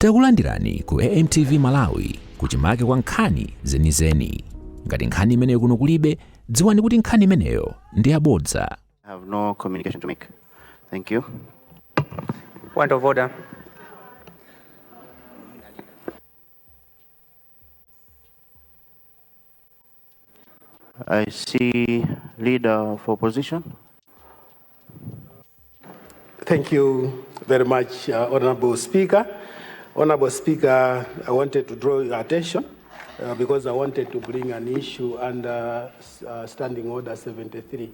Takulandirani ku AMTV Malawi kuchimake kwa nkhani zenizeni. Ngati nkhani imeneyo kuno kulibe, dziwani kuti nkhani imeneyo ndi yabodza. I have no communication to make. Thank you. Point of order. I see leader of opposition. Thank you very much, Honorable Speaker. Honorable Speaker, I wanted to draw your attention because I wanted to bring an issue under Standing Order 73.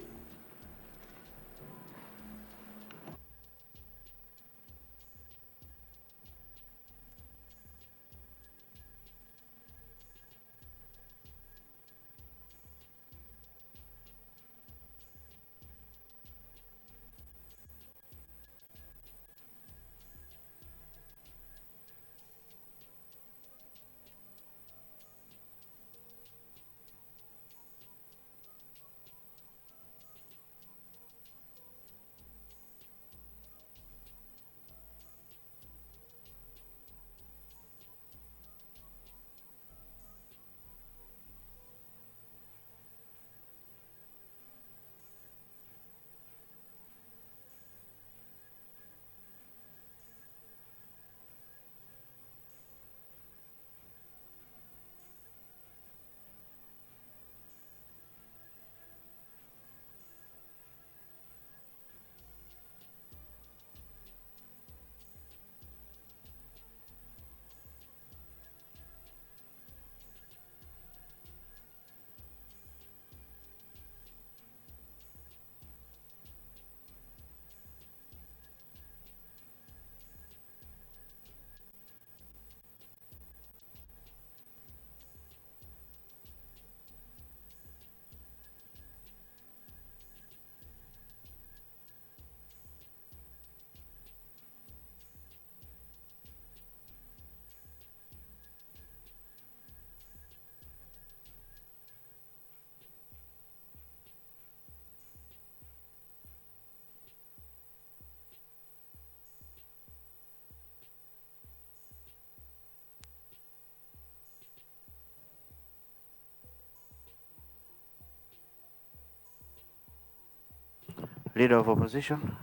Leader of opposition,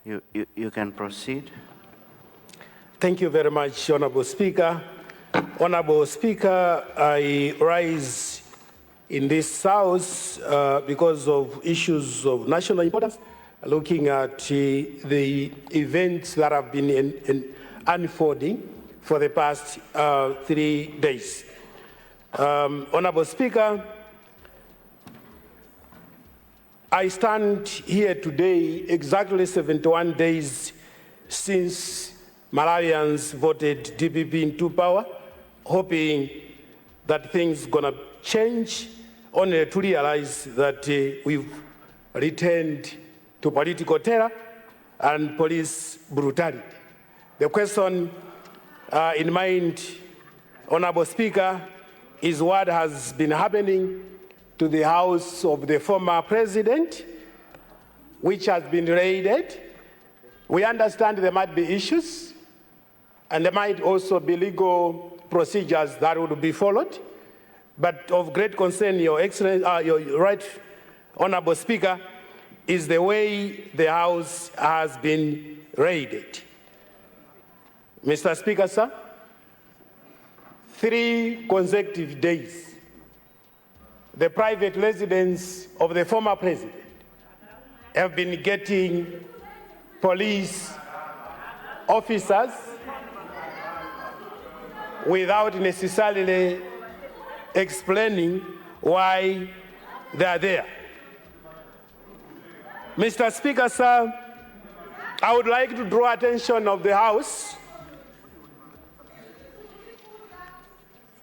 you can proceed. Thank you very much, Honorable Speaker. Honorable Speaker, I rise in this House because of issues of national importance, looking at the events that have been unfolding for the past 3 days. Honorable Speaker, I stand here today exactly 71 days since Malawians voted DPP into power, hoping that things gonna change, only to realize that we've returned to political terror and police brutality. The question in mind, Honorable Speaker, is what has been happening to the house of the former president, which has been raided. We understand there might be issues, and there might also be legal procedures that would be followed. But of great concern, Your Excellency, your right, Honorable Speaker, is the way the house has been raided. Mr. Speaker, sir, 3 consecutive days, the private residence of the former president have been getting police officers without necessarily explaining why they are there. Mr. Speaker, sir, I would like to draw attention of the House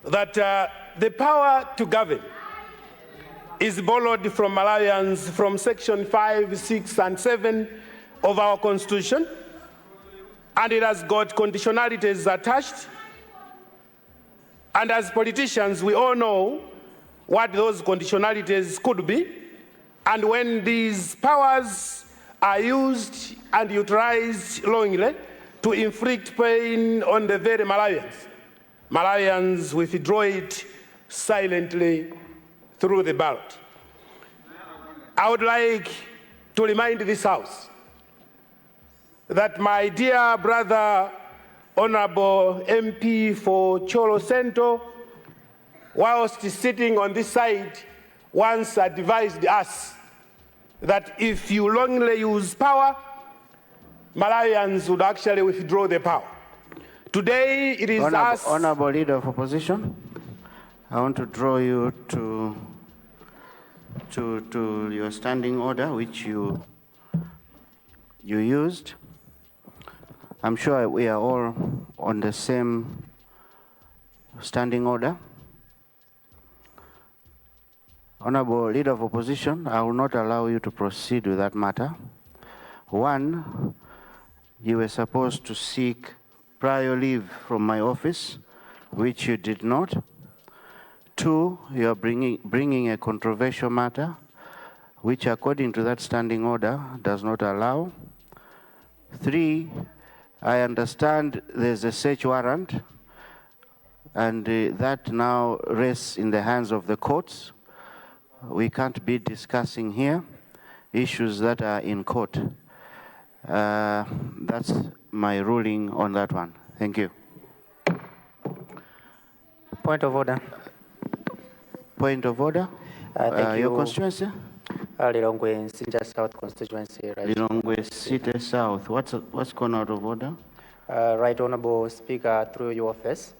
that the power to govern is borrowed from Malawians from Section 5, 6, and 7 of our Constitution, and it has got conditionalities attached. And as politicians, we all know what those conditionalities could be, and when these powers are used and utilized wrongly, to inflict pain on the very Malawians. Malawians withdraw it silently through the ballot. I would like to remind this House that my dear brother, Honorable MP for Cholo Cento, whilst sitting on this side, once advised us that if you longly use power, Malawians would actually withdraw the power. Today, it is us... Honorable Leader of Opposition, I want to draw you to your standing order, which you used. I'm sure we are all on the same standing order. Honorable Leader of Opposition, I will not allow you to proceed with that matter. One, you were supposed to seek prior leave from my office, which you did not. Two, you are bringing a controversial matter, which according to that standing order does not allow. Three, I understand there's a search warrant, and that now rests in the hands of the courts. We can't be discussing here issues that are in court. That's my ruling on that one. Thank you. Point of order. Point of order. Thank you. Your constituency? Lilongwe Sinja South constituency. Right. Lilongwe City South. What's gone out of order? Right Honorable Speaker, through your office,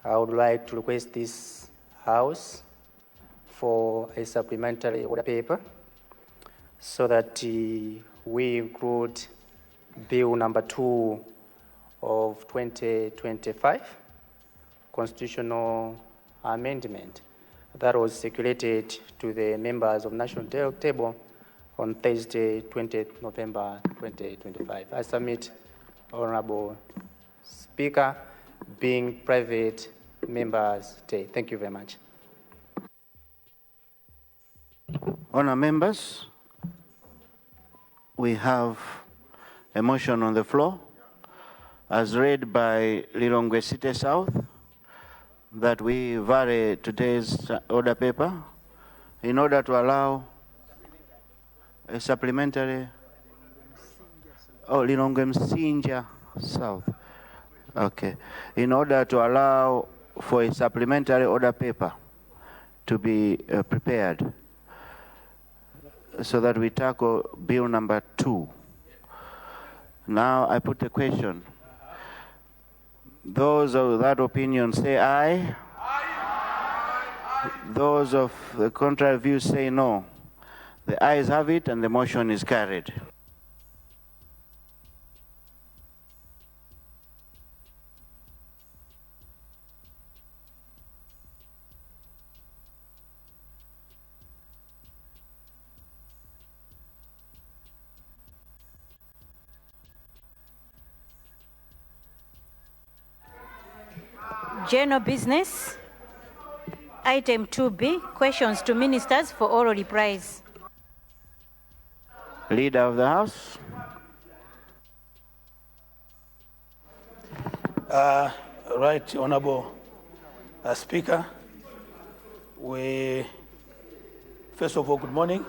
I would like to request this House for a supplementary order paper so that we include Bill number 2 of 2025, constitutional amendment that was circulated to the members of National Table on Thursday, 20th November 2025. I submit, Honorable Speaker, being private members' day. Thank you very much. Honour members, we have a motion on the floor, as read by Lilongwe City South, that we vary today's order paper in order to allow a supplementary. Oh, Lilongwe Sinja South. Okay. In order to allow for a supplementary order paper to be prepared, so that we tackle Bill number 2. Now I put the question. Those of that opinion say aye. Aye. Those of the contrary view say no. The ayes have it and the motion is carried. General business. Item 2B, questions to ministers for oral replies. Leader of the House. Right, Honorable Speaker. First of all, good morning.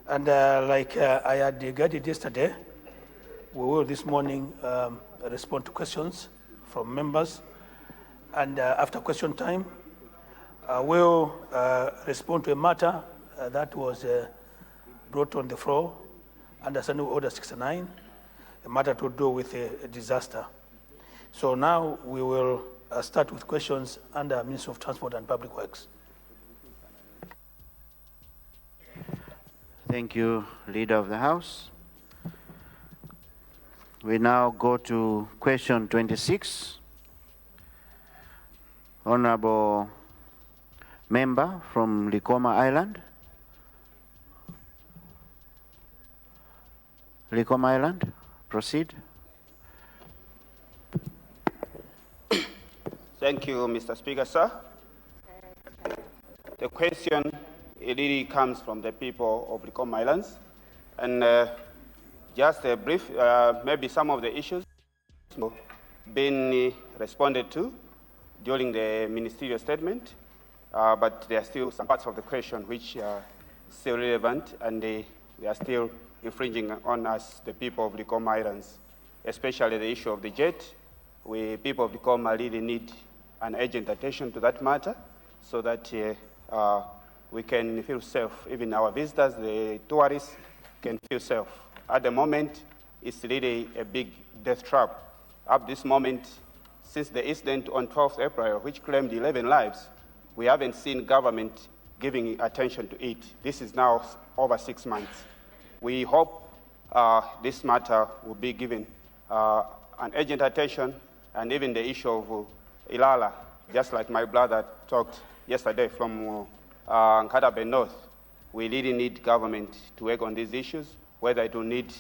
And like I had guided yesterday, we will this morning respond to questions from members. And after question time, we'll respond to a matter that was brought on the floor under Standing Order 69, a matter to do with a disaster. So now we will start with questions under Ministry of Transport and Public Works. Thank you, Leader of the House. We now go to question 26. Honorable member from Likoma Island. Likoma Island, proceed. Thank you, Mr. Speaker, sir. The question, it really comes from the people of Likoma Islands. And Just a brief, maybe some of the issues been responded to during the ministerial statement, but there are still some parts of the question which are still relevant, and they are still infringing on us, the people of the Likoma Islands, especially the issue of the jet. We, people of the Likoma, really need an urgent attention to that matter so that we can feel safe. Even our visitors, the tourists, can feel safe. At the moment, it's really a big death trap. Up this moment, since the incident on 12th April, which claimed 11 lives, we haven't seen government giving attention to it. This is now over 6 months. We hope this matter will be given an urgent attention, and even the issue of Ilala, just like my brother talked yesterday from Nkatabe North. We really need government to work on these issues, whether it will need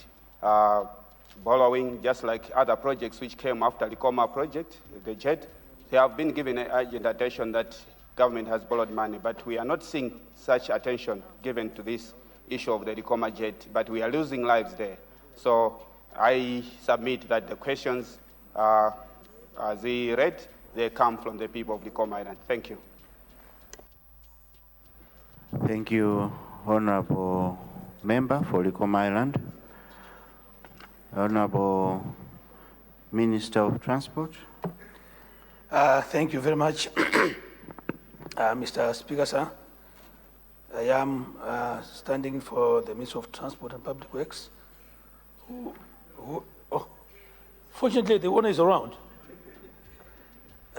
borrowing, just like other projects which came after the Likoma project, the JET. They have been given urgent attention that government has borrowed money, but we are not seeing such attention given to this issue of the Likoma JET, but we are losing lives there. So I submit that the questions, as he read, they come from the people of the Likoma Island. Thank you. Thank you, Honorable Member for Likoma Island. Honorable Minister of Transport. Thank you very much, Mr. Speaker, sir. I am standing for the Minister of Transport and Public Works. Fortunately, the owner is around.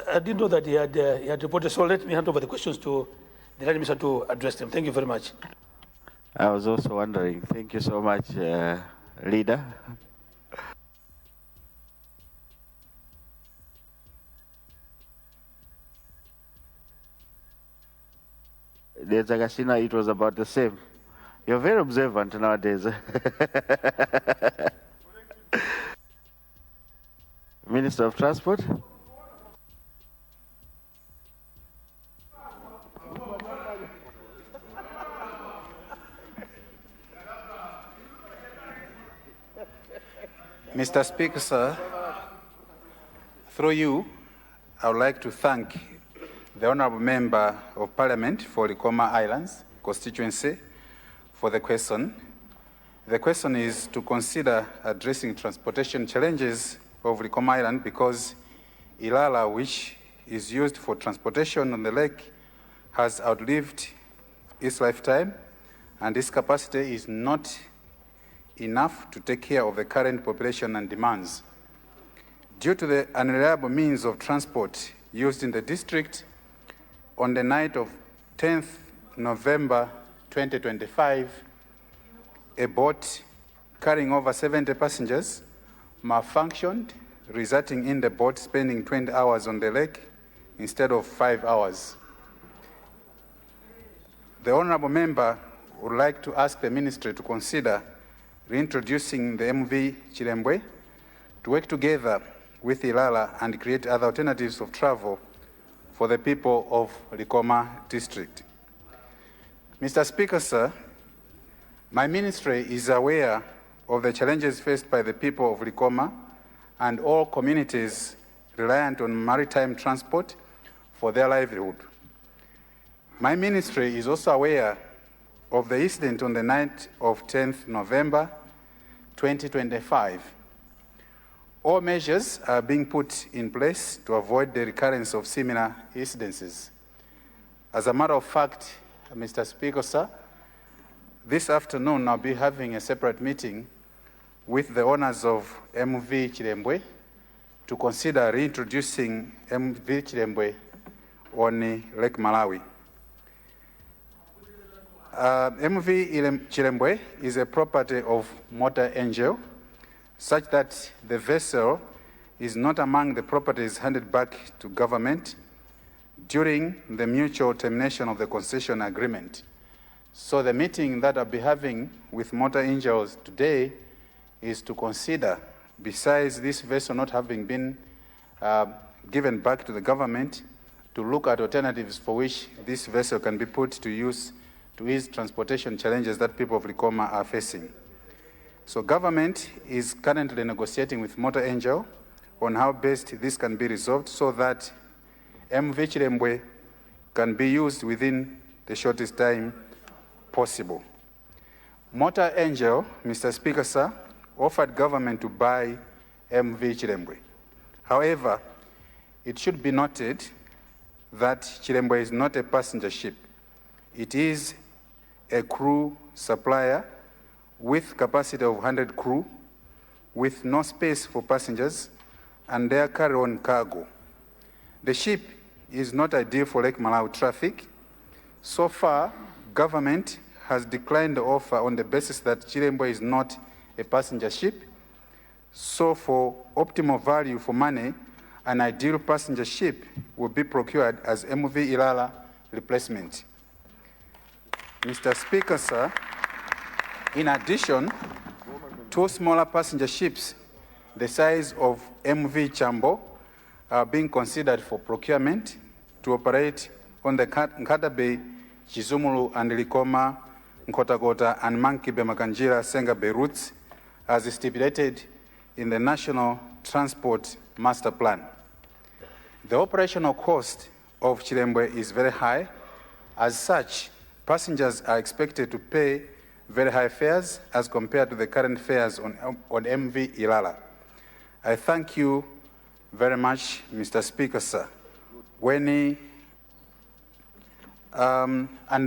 I didn't know that he had reported, so let me hand over the questions to the Lady Minister to address them. Thank you very much. I was also wondering. Thank you so much, Leader. The Zagashina, it was about the same. You're very observant nowadays. Minister of Transport. Mr. Speaker, sir, through you, I would like to thank the Honourable Member of Parliament for Likoma Islands constituency for the question. The question is to consider addressing transportation challenges of Likoma Island because Ilala, which is used for transportation on the lake, has outlived its lifetime, and its capacity is not enough to take care of the current population and demands. Due to the unreliable means of transport used in the district, on the night of 10th November 2025, a boat carrying over 70 passengers malfunctioned, resulting in the boat spending 20 hours on the lake instead of 5 hours. The Honourable Member would like to ask the Ministry to consider reintroducing the MV Chilembwe to work together with Ilala and create other alternatives of travel for the people of Likoma district. Mr. Speaker, sir, my ministry is aware of the challenges faced by the people of Likoma and all communities reliant on maritime transport for their livelihood. My ministry is also aware of the incident on the night of 10th November 2025. All measures are being put in place to avoid the recurrence of similar incidences. As a matter of fact, Mr. Speaker, sir, this afternoon I'll be having a separate meeting with the owners of MV Chilembwe to consider reintroducing MV Chilembwe on Lake Malawi. MV Chilembwe is a property of Motor Angel, such that the vessel is not among the properties handed back to government during the mutual termination of the concession agreement. So the meeting that I'll be having with Motor Angels today is to consider, besides this vessel not having been given back to the government, to look at alternatives for which this vessel can be put to use to ease transportation challenges that people of Likoma are facing. So government is currently negotiating with Motor Angel on how best this can be resolved so that MV Chilembwe can be used within the shortest time possible. Motor Angel, Mr. Speaker, sir, offered government to buy MV Chilembwe. However, it should be noted that Chilembwe is not a passenger ship. It is a crew supplier with capacity of 100 crew, with no space for passengers, and their carry-on cargo. The ship is not ideal for Lake Malawi traffic. So far, government has declined the offer on the basis that Chilembwe is not a passenger ship. So for optimal value for money, an ideal passenger ship will be procured as MV Ilala replacement. Mr. Speaker, sir, in addition, two smaller passenger ships the size of MV Chambo are being considered for procurement to operate on the Nkata Bay, Chizumulu and Likoma, Nkhotakota and Mankibe Makanjira Senga Bay routes as stipulated in the National Transport Master Plan. The operational cost of Chilembwe is very high. As such, passengers are expected to pay very high fares as compared to the current fares on MV Ilala. I thank you very much, Mr. Speaker, sir. And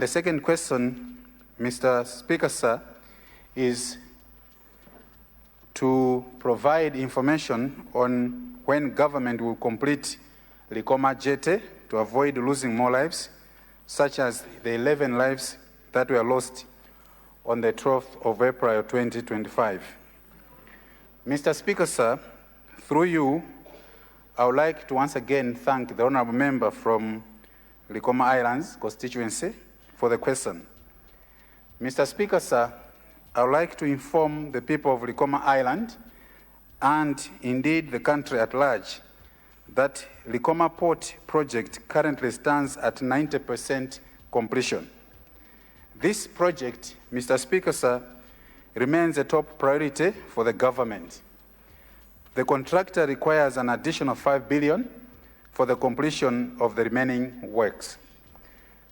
the second question, Mr. Speaker, sir, is to provide information on when government will complete Likoma Jete to avoid losing more lives, such as the 11 lives that were lost on the 12th of April 2025. Mr. Speaker, sir, through you, I would like to once again thank the honorable member from Likoma Islands constituency for the question. Mr. Speaker, sir, I would like to inform the people of Likoma Island and indeed the country at large that Likoma Port project currently stands at 90% completion. This project, Mr. Speaker, sir, remains a top priority for the government. The contractor requires an additional 5 billion for the completion of the remaining works.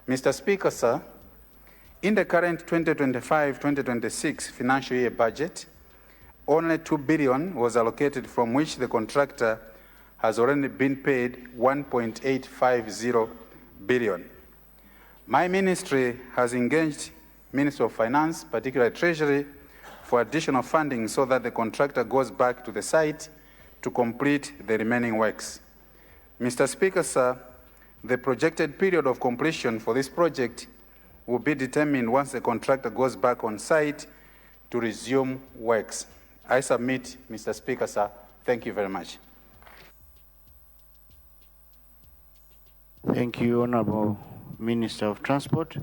Mr. Speaker, sir, in the current 2025-2026 financial year budget, only 2 billion was allocated, from which the contractor has already been paid 1.850 billion. My ministry has engaged Ministry of Finance, particularly Treasury, for additional funding so that the contractor goes back to the site to complete the remaining works. Mr. Speaker, sir, the projected period of completion for this project will be determined once the contractor goes back on site to resume works. I submit, Mr. Speaker, sir. Thank you very much. Thank you, Honorable Minister of Transport.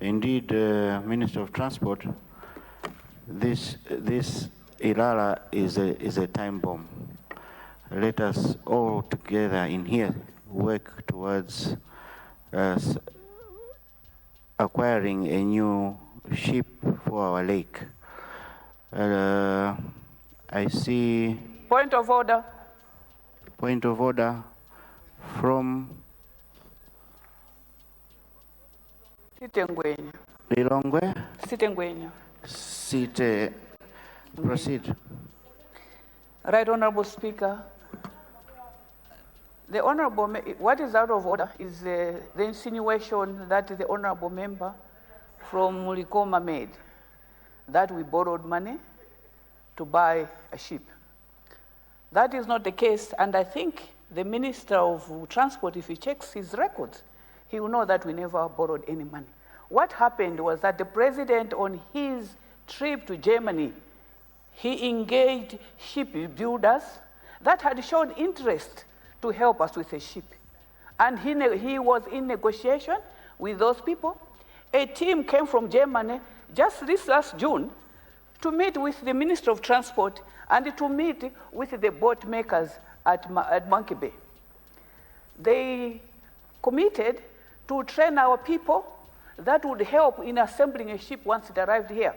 Indeed, Minister of Transport, this Ilala is a time bomb. Let us all together in here work towards acquiring a new ship for our lake. I see. Point of order. Point of order from Sitengwenya. Lilongwe. Sitengwenya. Site. Proceed. Right, Honorable Speaker. The Honorable, what is out of order is the insinuation that the Honorable member from Likoma made, that we borrowed money to buy a ship. That is not the case, and I think the Minister of Transport, if he checks his records, he will know that we never borrowed any money. What happened was that the President, on his trip to Germany, he engaged ship builders that had shown interest to help us with a ship. And he was in negotiation with those people. A team came from Germany just this last June to meet with the Minister of Transport and to meet with the boat makers at Monkey Bay. They committed to train our people that would help in assembling a ship once it arrived here.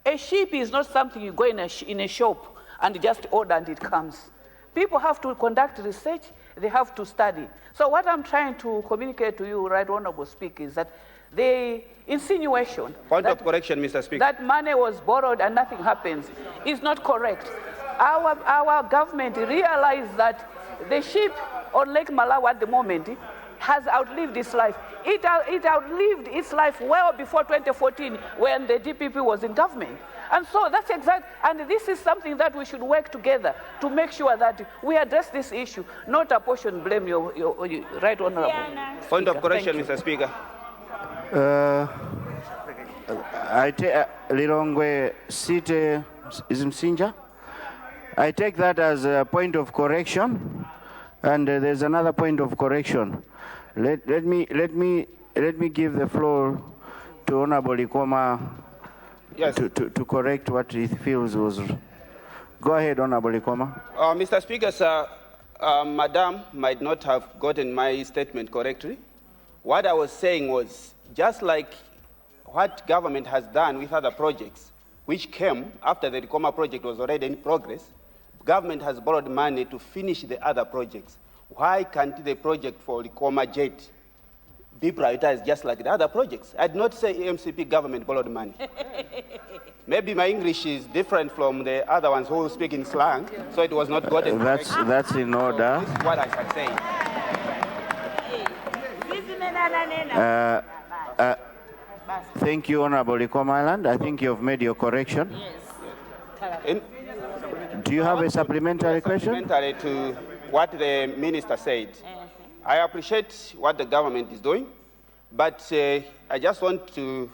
A ship is not something you go in a shop and just order and it comes. People have to conduct research, they have to study. So what I'm trying to communicate to you, Right Honorable Speaker, is that the insinuation Point of correction, Mr. Speaker. that money was borrowed and nothing happens is not correct. Our government realized that the ship on Lake Malawi at the moment has outlived its life. It outlived its life well before 2014 when the DPP was in government. And so that's exact, and this is something that we should work together to make sure that we address this issue, not apportion blame, your Right Honorable. Point of correction, Mr. Speaker. I take Lilongwe Site is Msinja. I take that as a point of correction, and there's another point of correction. Let me give the floor to Honorable Likoma. Yes. To correct what he feels was. Go ahead, Honorable Likoma. Mr. Speaker, sir, Madam might not have gotten my statement correctly. What I was saying was, just like what government has done with other projects, which came after the Likoma project was already in progress, government has borrowed money to finish the other projects. Why can't the project for Likoma Jet be prioritized just like the other projects? I did not say MCP government borrowed money. Maybe my English is different from the other ones who speak in slang, so it was not gotten. That's in order. This is what I shall say. Thank you, Honorable Likoma Island. I think you've made your correction. Yes. Do you have a supplementary question? Supplementary to what the minister said. I appreciate what the government is doing, but I just want to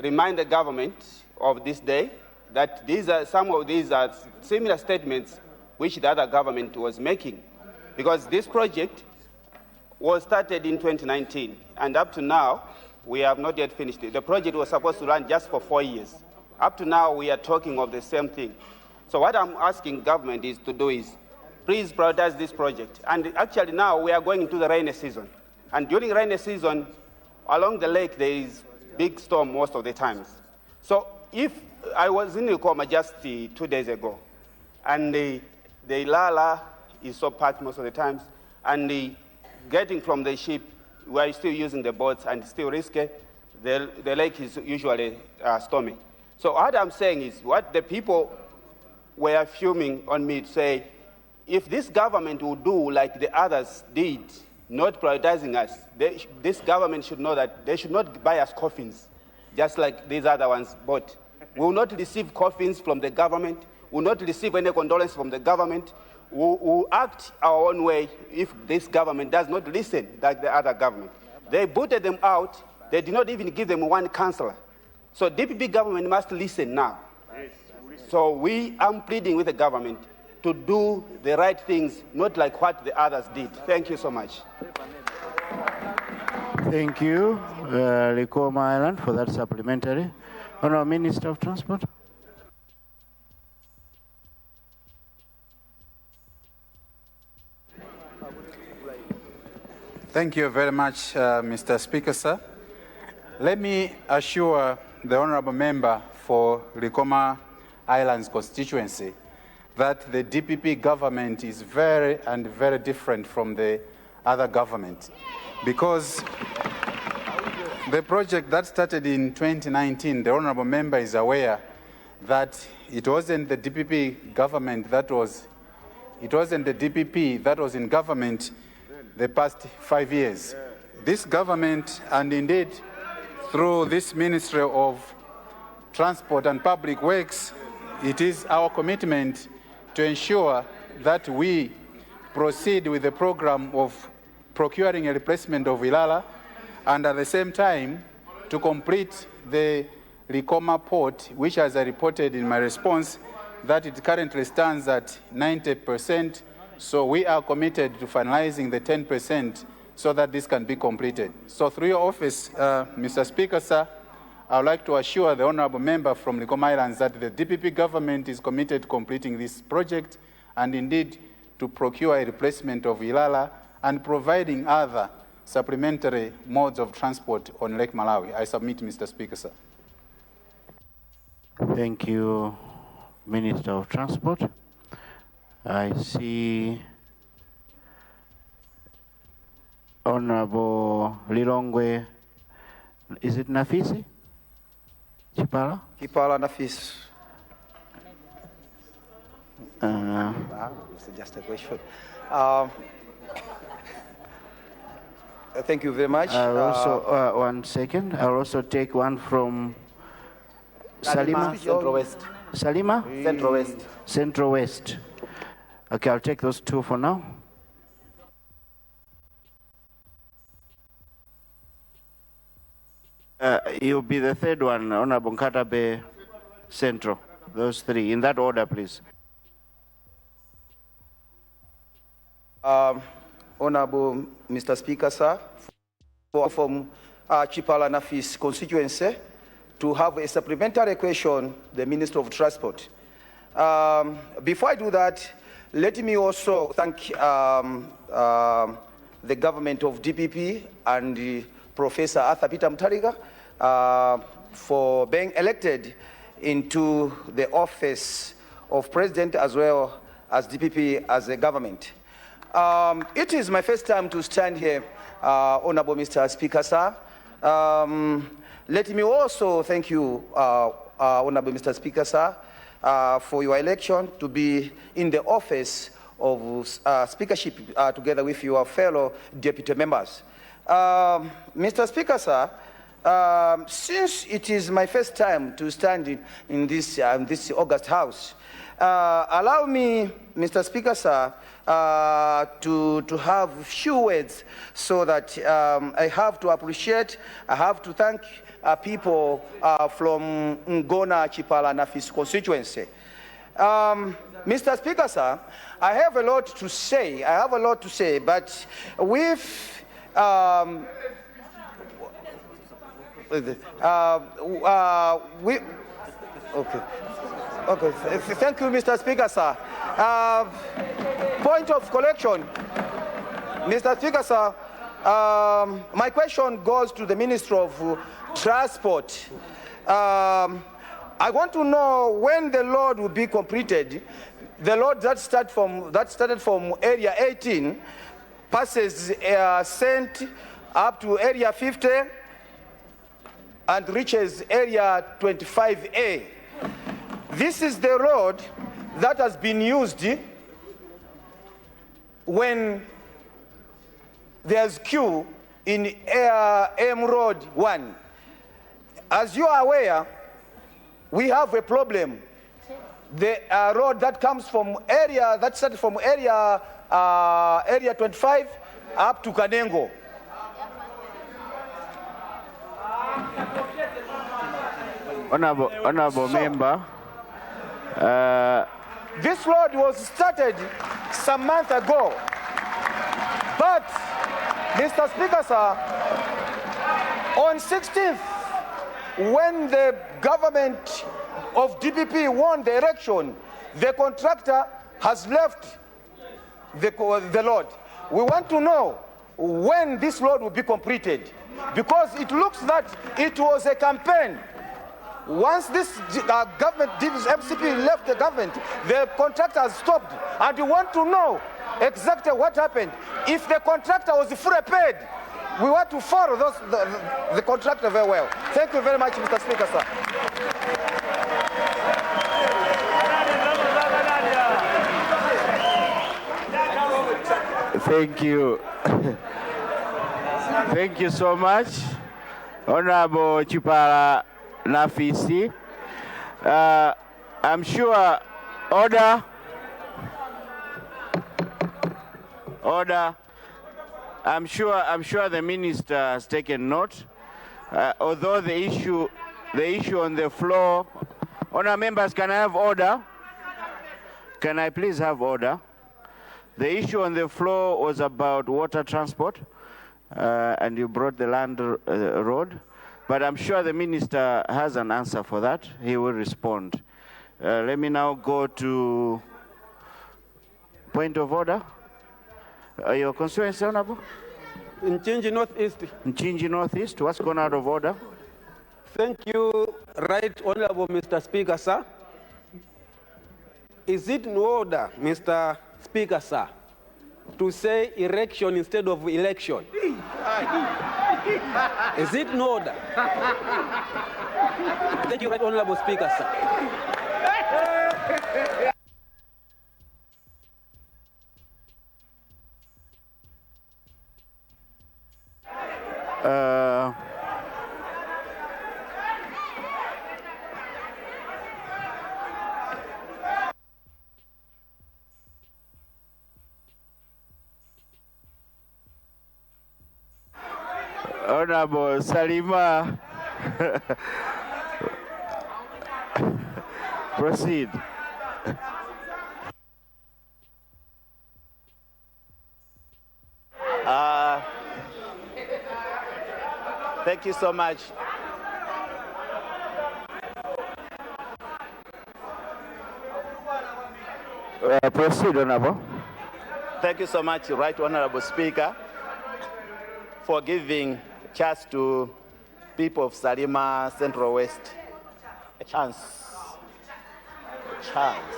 remind the government of this day that some of these are similar statements which the other government was making, because this project was started in 2019, and up to now, we have not yet finished it. The project was supposed to run just for 4 years. Up to now, we are talking of the same thing. So what I'm asking government is to do is, please prioritize this project. And actually now we are going into the rainy season. And during rainy season, along the lake, there is big storm most of the times. So if I was in Likoma just 2 days ago, and the Ilala is so packed most of the times, and getting from the ship, we are still using the boats and still risky, the lake is usually stormy. So what I'm saying is, what the people were fuming on me to say, if this government would do like the others did, not prioritizing us, this government should know that they should not buy us coffins, just like these other ones bought. We will not receive coffins from the government. We will not receive any condolence from the government. We will act our own way if this government does not listen like the other government. They booted them out. They did not even give them one councillor. So DPP government must listen now. So I'm pleading with the government to do the right things, not like what the others did. Thank you so much. Thank you, Likoma Island, for that supplementary. Honourable Minister of Transport. Thank you very much, Mr. Speaker, sir. Let me assure the honourable member for Likoma Island's constituency that the DPP government is very different from the other government, because the project that started in 2019, the honourable member is aware that it wasn't the DPP government that was in government the past 5 years. This government, and indeed through this Ministry of Transport and Public Works, it is our commitment to ensure that we proceed with the program of procuring a replacement of Ilala, and at the same time to complete the Likoma port, which, as I reported in my response, that it currently stands at 90%. So we are committed to finalizing the 10% so that this can be completed. So through your office, Mr. Speaker, sir, I would like to assure the honourable member from Likoma Islands that the DPP government is committed to completing this project and indeed to procure a replacement of Ilala and providing other supplementary modes of transport on Lake Malawi. I submit, Mr. Speaker, sir. Thank you, Minister of Transport. I see Honorable Lilongwe. Is it Nafisi? Chipala? Kipala Nafis. It's just a question. Thank you very much. I'll also, 1 second. I'll also take one from Salima. Central West. Salima? Central West. Central West. Okay, I'll take those two for now. You'll be the third one, Honorable Nkatabe Central. Those three, in that order, please. Honorable Mr. Speaker, sir, from Chipala Nafis constituency to have a supplementary question, the Minister of Transport. Before I do that, let me also thank the government of DPP and Professor Arthur Peter Mutharika for being elected into the office of President as well as DPP as a government. It is my first time to stand here, Honorable Mr. Speaker, sir. Let me also thank you, Honorable Mr. Speaker, sir, for your election to be in the office of speakership together with your fellow deputy members. Mr. Speaker, sir, since it is my first time to stand in this August House, allow me, Mr. Speaker, sir, to have few words so that I have to appreciate, I have to thank people from Ngona Chipala Nafis constituency. Mr. Speaker, sir, I have a lot to say, but with Okay, thank you, Mr. Speaker, sir. Point of correction, Mr. Speaker, sir. My question goes to the Minister of Transport. I want to know when the load will be completed. The load that started from area 18 passes Saint up to area 50 and reaches area 25A. This is the road that has been used when there's queue in AM Road 1. As you are aware, we have a problem. The road that comes from area, that started from area 25 up to Kanengo. Honorable member. This road was started some months ago, but Mr. Speaker, sir, on 16th, when the government of DPP won the election, the contractor has left the road. We want to know when this road will be completed, because it looks that it was a campaign. Once this government, MCP left the government, the contractor has stopped, and we want to know exactly what happened. If the contractor was fully paid, we want to follow the contractor very well. Thank you very much, Mr. Speaker, sir. Thank you. Thank you so much, Honorable Chipala Nafisi. I'm sure order. I'm sure the minister has taken note. Although the issue on the floor, honourable members, can I have order? Can I please have order? The issue on the floor was about water transport, and you brought the land road. But I'm sure the minister has an answer for that. He will respond. Let me now go to point of order. Your constituency, Honorable? Nchinji Northeast. Nchinji Northeast, what's gone out of order? Thank you, Right Honorable Mr. Speaker, sir. Is it in order, Mr. Speaker, sir, to say erection instead of election? Is it in order? Thank you, Right Honorable Speaker, sir. Honorable Salima, proceed. Thank you so much. Proceed, Honorable. Thank you so much, Right Honorable Speaker, for giving chance to people of Salima Central West a chance. A chance.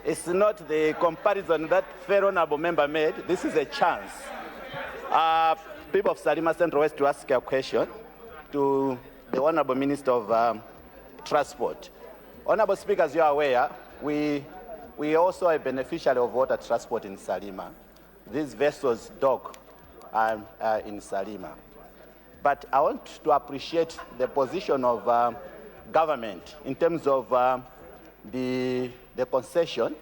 It's not the comparison that fair honorable member made. This is a chance. People of Salima Central West to ask a question to the Honorable Minister of Transport. Honorable Speaker, as you are aware, we also are a beneficiary of water transport in Salima. These vessels dock in Salima. But I want to appreciate the position of government in terms of the concession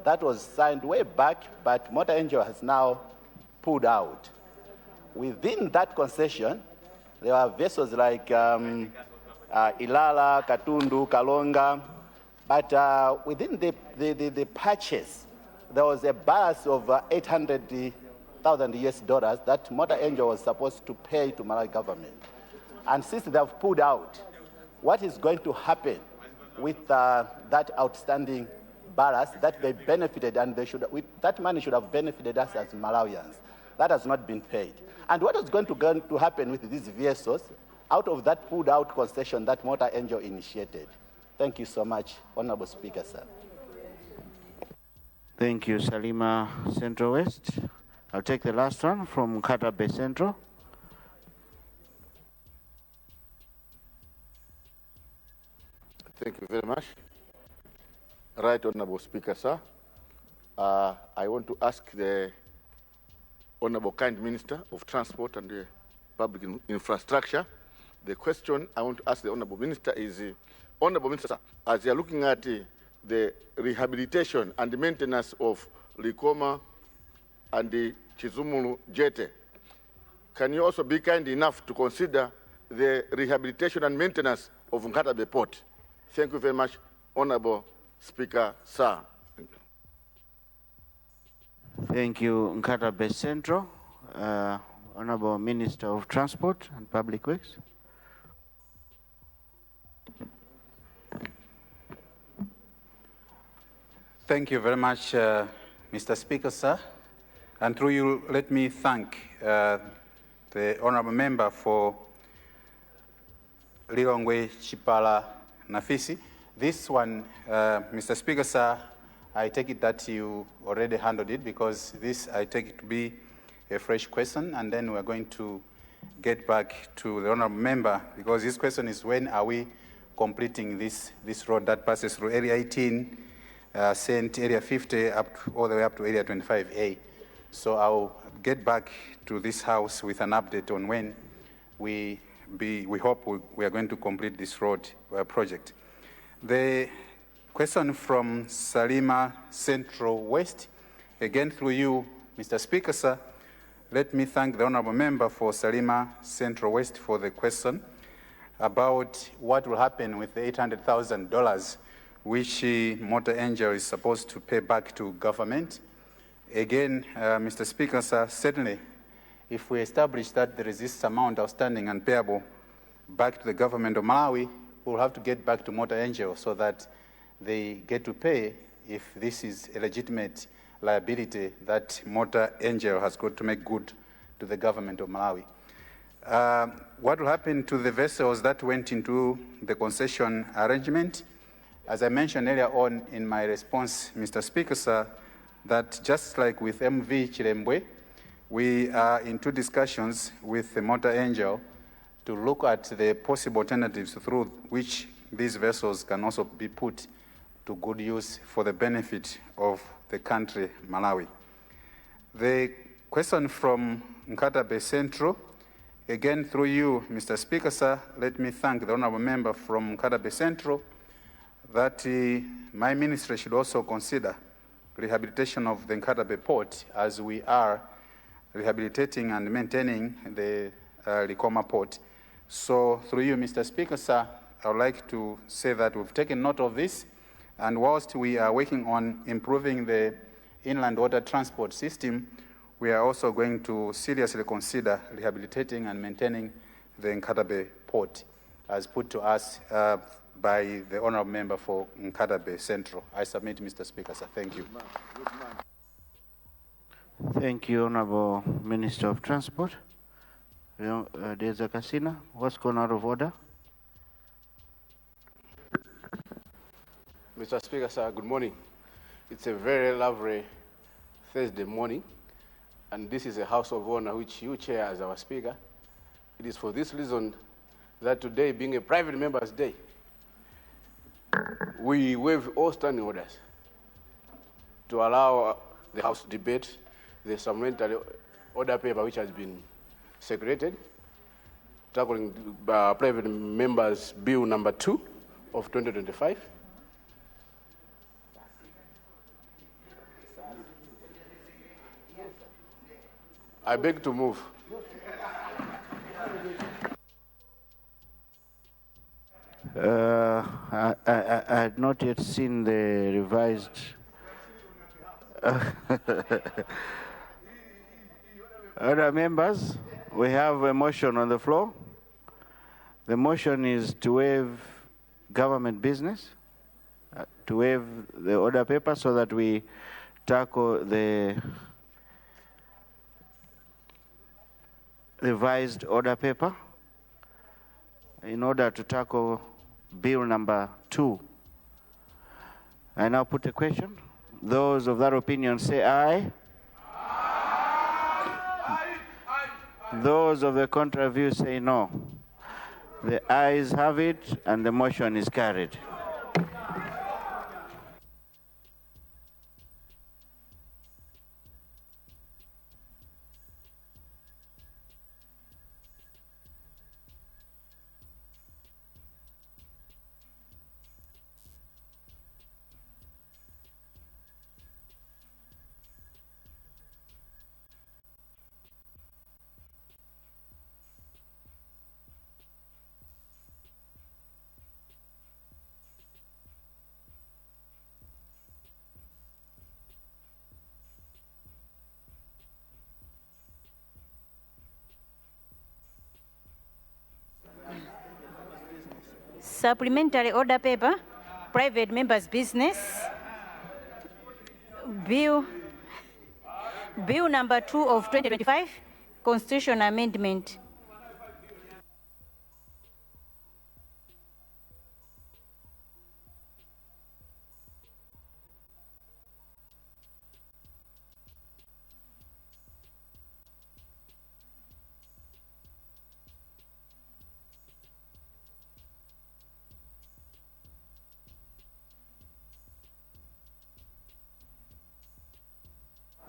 that was signed way back, but Motor Angel has now pulled out. Within that concession, there are vessels like Ilala, Katundu, Kalonga, but within the purchase, there was a balance of $800,000 US that Motor Angel was supposed to pay to Malawi government. And since they have pulled out, what is going to happen with that outstanding balance that they benefited, and that money should have benefited us as Malawians? That has not been paid. And what is going to happen with these vessels out of that pulled out concession that Motor Angel initiated? Thank you so much, Honorable Speaker, sir. Thank you, Salima Central West. I'll take the last one from Nkata Bay Central. Thank you very much. Right Honorable Speaker, sir. I want to ask the Honorable Kind Minister of Transport and Public Infrastructure. The question I want to ask the Honorable Minister is, Honorable Minister, sir, as you are looking at the rehabilitation and maintenance of Likoma and the Chizumulu Jete, can you also be kind enough to consider the rehabilitation and maintenance of Nkata Bay Port? Thank you very much, Honorable Speaker, sir. Thank you, Nkata Bay Central. Honorable Minister of Transport and Public Works. Thank you very much, Mr. Speaker, sir. And through you, let me thank the honorable member for Lilongwe Chipala Nafisi. This one, Mr. Speaker, sir, I take it that you already handled it, because this I take it to be a fresh question, and then we're going to get back to the honorable member, because this question is, when are we completing this road that passes through Area 18, Saint Area 50, all the way up to Area 25A. So I'll get back to this House with an update on when we hope we are going to complete this road project. The question from Salima Central West, again through you, Mr. Speaker, sir, let me thank the honorable member for Salima Central West for the question about what will happen with the $800,000 which Motor Angel is supposed to pay back to government. Again, Mr. Speaker, sir, certainly, if we establish that there is this amount outstanding and payable back to the government of Malawi, we'll have to get back to Motor Angel so that they get to pay if this is a legitimate liability that Motor Angel has got to make good to the government of Malawi. What will happen to the vessels that went into the concession arrangement? As I mentioned earlier on in my response, Mr. Speaker, sir, that just like with MV Chilembwe, we are into discussions with the Motor Angel to look at the possible alternatives through which these vessels can also be put to good use for the benefit of the country, Malawi. The question from Nkatabe Central, again through you, Mr. Speaker, sir, let me thank the honorable member from Nkatabe Central that my ministry should also consider rehabilitation of the Nkatabe port as we are rehabilitating and maintaining the Likoma port. So through you, Mr. Speaker, sir, I would like to say that we've taken note of this, and whilst we are working on improving the inland water transport system, we are also going to seriously consider rehabilitating and maintaining the Nkatabe port as put to us by the honorable member for Nkatabe Central. I submit, Mr. Speaker, sir. Thank you. Thank you, Honorable Minister of Transport. There's a casino. What's gone out of order? Mr. Speaker, sir, good morning. It's a very lovely Thursday morning, and this is a House of Honor which you chair as our Speaker. It is for this reason that today, being a private member's day, we waive all standing orders to allow the House to debate the supplementary order paper which has been secreted, tackling private members' bill number 2 of 2025. I beg to move. I had not yet seen the revised. Other members, we have a motion on the floor. The motion is to waive government business, to waive the order paper so that we tackle the revised order paper in order to tackle bill number 2. I now put a question. Those of that opinion say aye. Those of the contrary view say no. The ayes have it and the motion is carried. Supplementary order paper, private members' business, bill number 2 of 2025, constitutional amendment.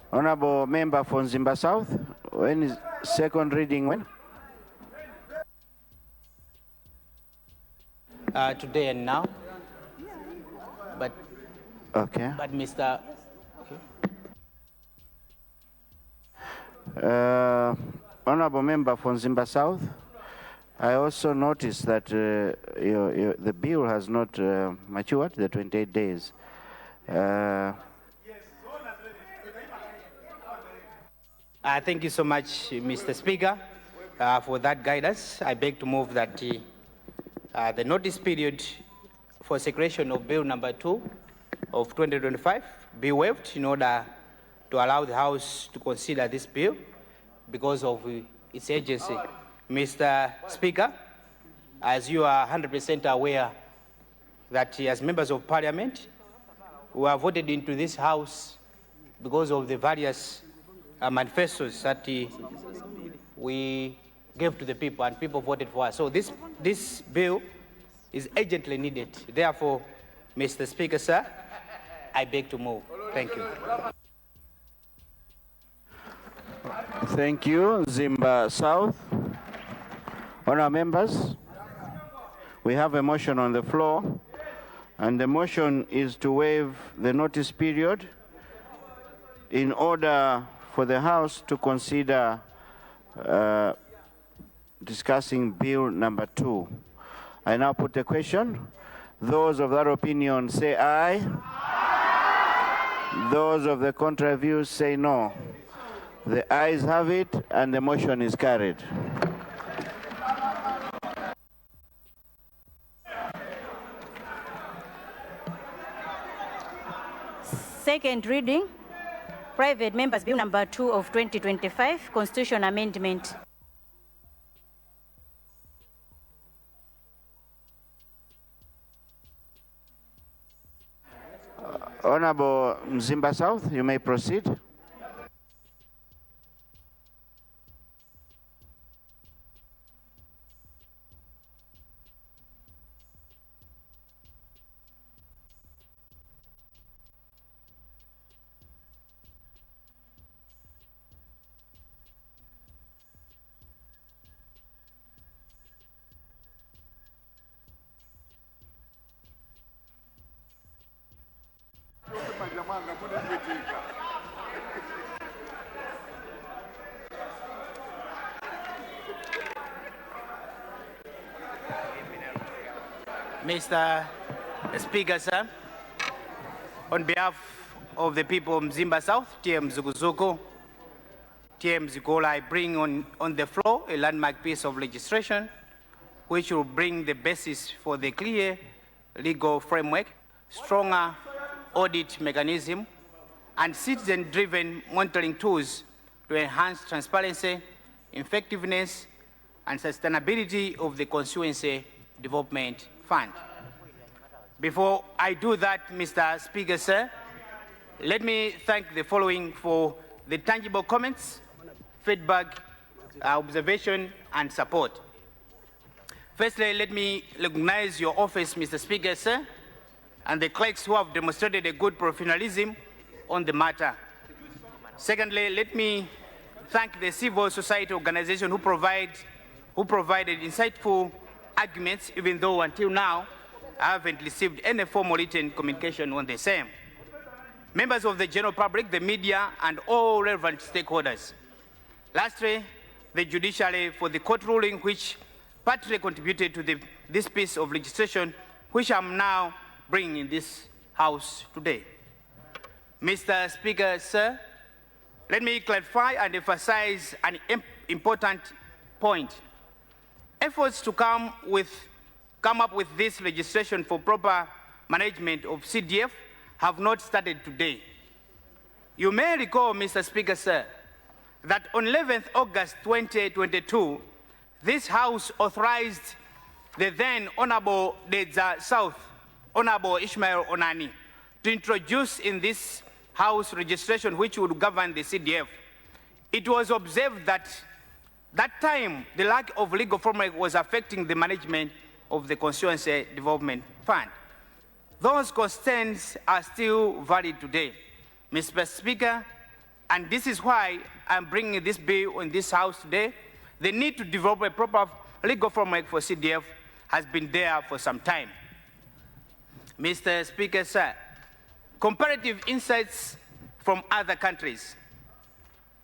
Honorable member for Nzimba South, when is second reading when? Today and now. But okay. But Mr. Honorable member for Nzimba South, I also noticed that the bill has not matured, the 28 days. Thank you so much, Mr. Speaker, for that guidance. I beg to move that the notice period for secretion of bill number 2 of 2025 be waived in order to allow the House to consider this bill because of its agency. Mr. Speaker, as you are 100% aware that as members of parliament, we are voted into this house because of the various manifestos that we gave to the people and people voted for us. So this bill is urgently needed. Therefore, Mr. Speaker, sir, I beg to move. Thank you. Thank you, Zimba South. Honourable members, we have a motion on the floor, and the motion is to waive the notice period in order for the House to consider discussing Bill number 2. I now put the question. Those of that opinion say aye. Those of the contrary view say no. The ayes have it, and the motion is carried. Second reading, Private Members Bill number 2 of 2025, Constitution Amendment. Honorable Zimba South, you may proceed. Mr. Speaker, sir, on behalf of the people of Mzimba South, TM Zuguzugu, TM Zikola, I bring on the floor a landmark piece of legislation which will bring the basis for the clear legal framework, stronger audit mechanism, and citizen-driven monitoring tools to enhance transparency, effectiveness, and sustainability of the Constituency Development Fund. Before I do that, Mr. Speaker, sir, let me thank the following for the tangible comments, feedback, observation, and support. Firstly, let me recognize your office, Mr. Speaker, sir, and the clerks who have demonstrated a good professionalism on the matter. Secondly, let me thank the civil society organization who provided insightful arguments, even though until now I haven't received any formal written communication on the same. Members of the general public, the media, and all relevant stakeholders. Lastly, the judiciary for the court ruling which partly contributed to this piece of legislation which I'm now bringing in this House today. Mr. Speaker, sir, let me clarify and emphasize an important point. Efforts to come up with this legislation for proper management of CDF have not started today. You may recall, Mr. Speaker, sir, that on 11th August 2022, this House authorized the then Honorable Dedza South, Honorable Ishmael Onani, to introduce in this House legislation which would govern the CDF. It was observed that time the lack of legal framework was affecting the management of the Constituency Development Fund. Those concerns are still valid today, Mr. Speaker, and this is why I'm bringing this bill in this House today. The need to develop a proper legal framework for CDF has been there for some time. Mr. Speaker, sir, comparative insights from other countries.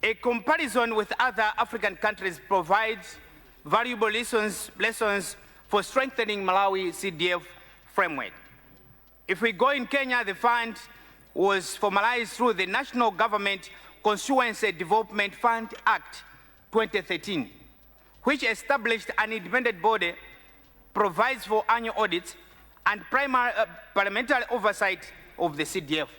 A comparison with other African countries provides valuable lessons for strengthening Malawi CDF framework. If we go in Kenya, the fund was formalized through the National Government Constituency Development Fund Act 2013, which established an independent body, provides for annual audits, and parliamentary oversight of the CDF.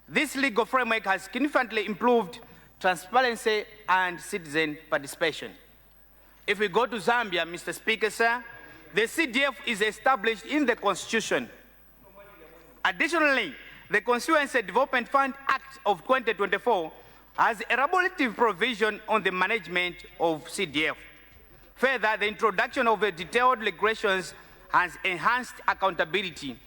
This legal framework has significantly improved transparency, and citizen participation. If we go to Zambia, Mr. Speaker, sir, the CDF is established in the Constitution. Additionally, the Constituency Development Fund Act of 2024 has a regulative provision on the management of CDF. Further, the introduction of the detailed regulations has enhanced accountability.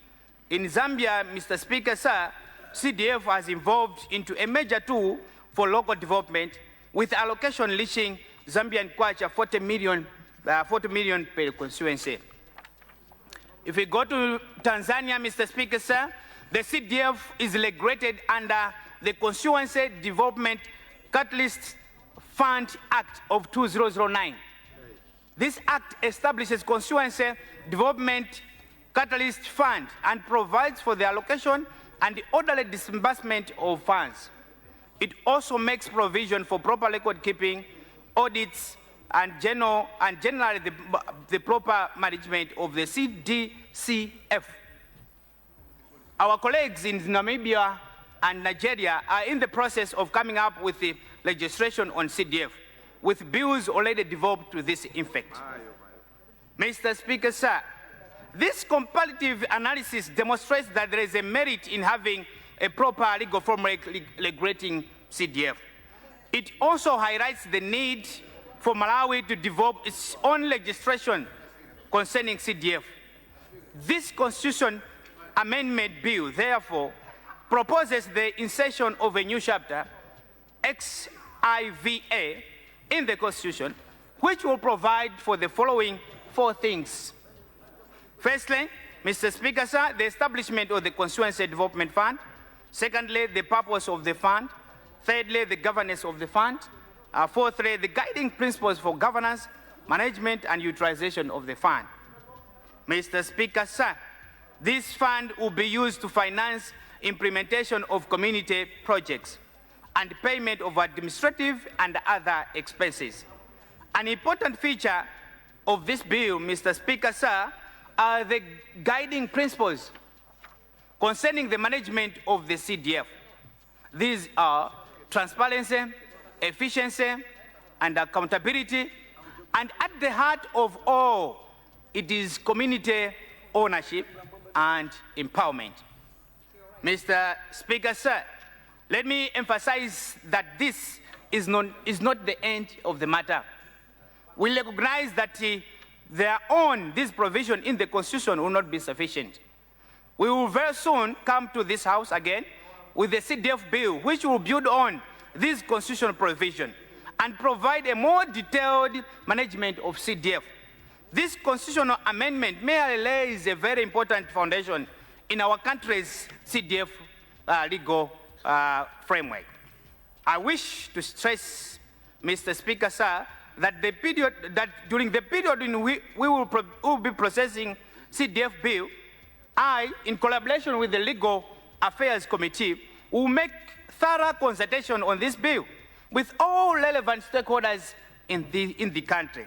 In Zambia, Mr. Speaker, sir, CDF has evolved into a major tool for local development, with allocation reaching Zambian kwacha 40 million per constituency. If we go to Tanzania, Mr. Speaker, sir, the CDF is regulated under the Constituency Development Catalyst Fund Act of 2009. This act establishes Constituency Development Catalyst Fund and provides for the allocation and the orderly disbursement of funds. It also makes provision for proper record keeping, audits, and generally the proper management of the CDCF. Our colleagues in Namibia and Nigeria are in the process of coming up with the legislation on CDF, with bills already developed to this effect. Mr. Speaker, sir, this comparative analysis demonstrates that there is a merit in having a proper legal framework regulating CDF. It also highlights the need for Malawi to develop its own legislation concerning CDF. This Constitution Amendment Bill, therefore, proposes the insertion of a new chapter, XIVA, in the Constitution, which will provide for the following 4 things. Firstly, Mr. Speaker, sir, the establishment of the Constituency Development Fund. Secondly, the purpose of the fund. Thirdly, the governance of the fund. Fourthly, the guiding principles for governance, management, and utilization of the fund. Mr. Speaker, sir, this fund will be used to finance implementation of community projects and payment of administrative and other expenses. An important feature of this bill, Mr. Speaker, sir, are the guiding principles concerning the management of the CDF. These are transparency, efficiency, and accountability, and at the heart of all, it is community ownership and empowerment. Mr. Speaker, sir, let me emphasize that this is not the end of the matter. We recognize that this provision in the Constitution will not be sufficient. We will very soon come to this House again with the CDF bill, which will build on this constitutional provision and provide a more detailed management of CDF. This constitutional amendment may lays a very important foundation in our country's CDF legal framework. I wish to stress, Mr. Speaker, sir, that during the period in which we will be processing CDF bill, I, in collaboration with the Legal Affairs Committee, will make thorough consultation on this bill with all relevant stakeholders in the country.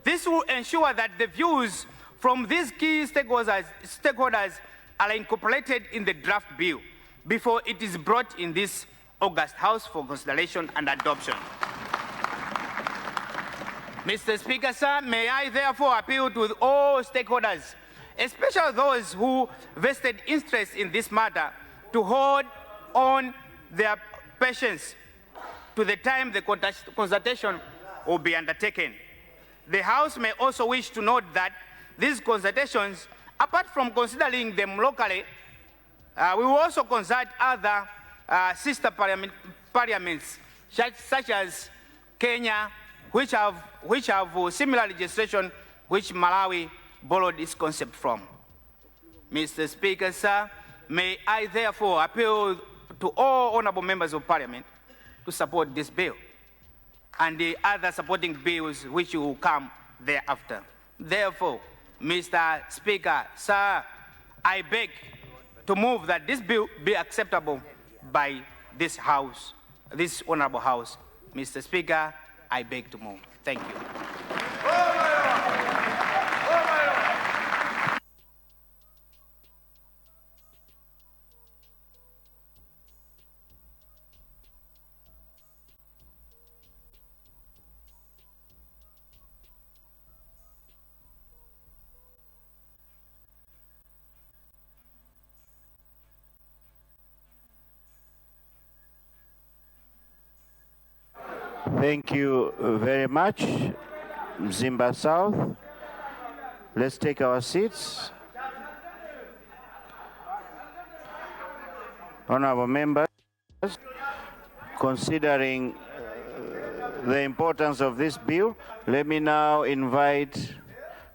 This will ensure that the views from these key stakeholders are incorporated in the draft bill before it is brought in this August House for consideration and adoption. Mr. Speaker, sir, may I therefore appeal to all stakeholders, especially those who vested interest in this matter, to hold on their patience to the time the consultation will be undertaken. The House may also wish to note that these consultations, apart from considering them locally, we will also consult other sister parliaments, such as Kenya, which have similar legislation which Malawi borrowed its concept from. Mr. Speaker, sir, may I therefore appeal to all honorable members of Parliament to support this bill and the other supporting bills which will come thereafter. Therefore, Mr. Speaker, sir, I beg to move that this bill be acceptable by this House, this honorable House. Mr. Speaker, I beg to move. Thank you. Thank you very much, Mzimba South. Let's take our seats. Honorable members, considering the importance of this bill, let me now invite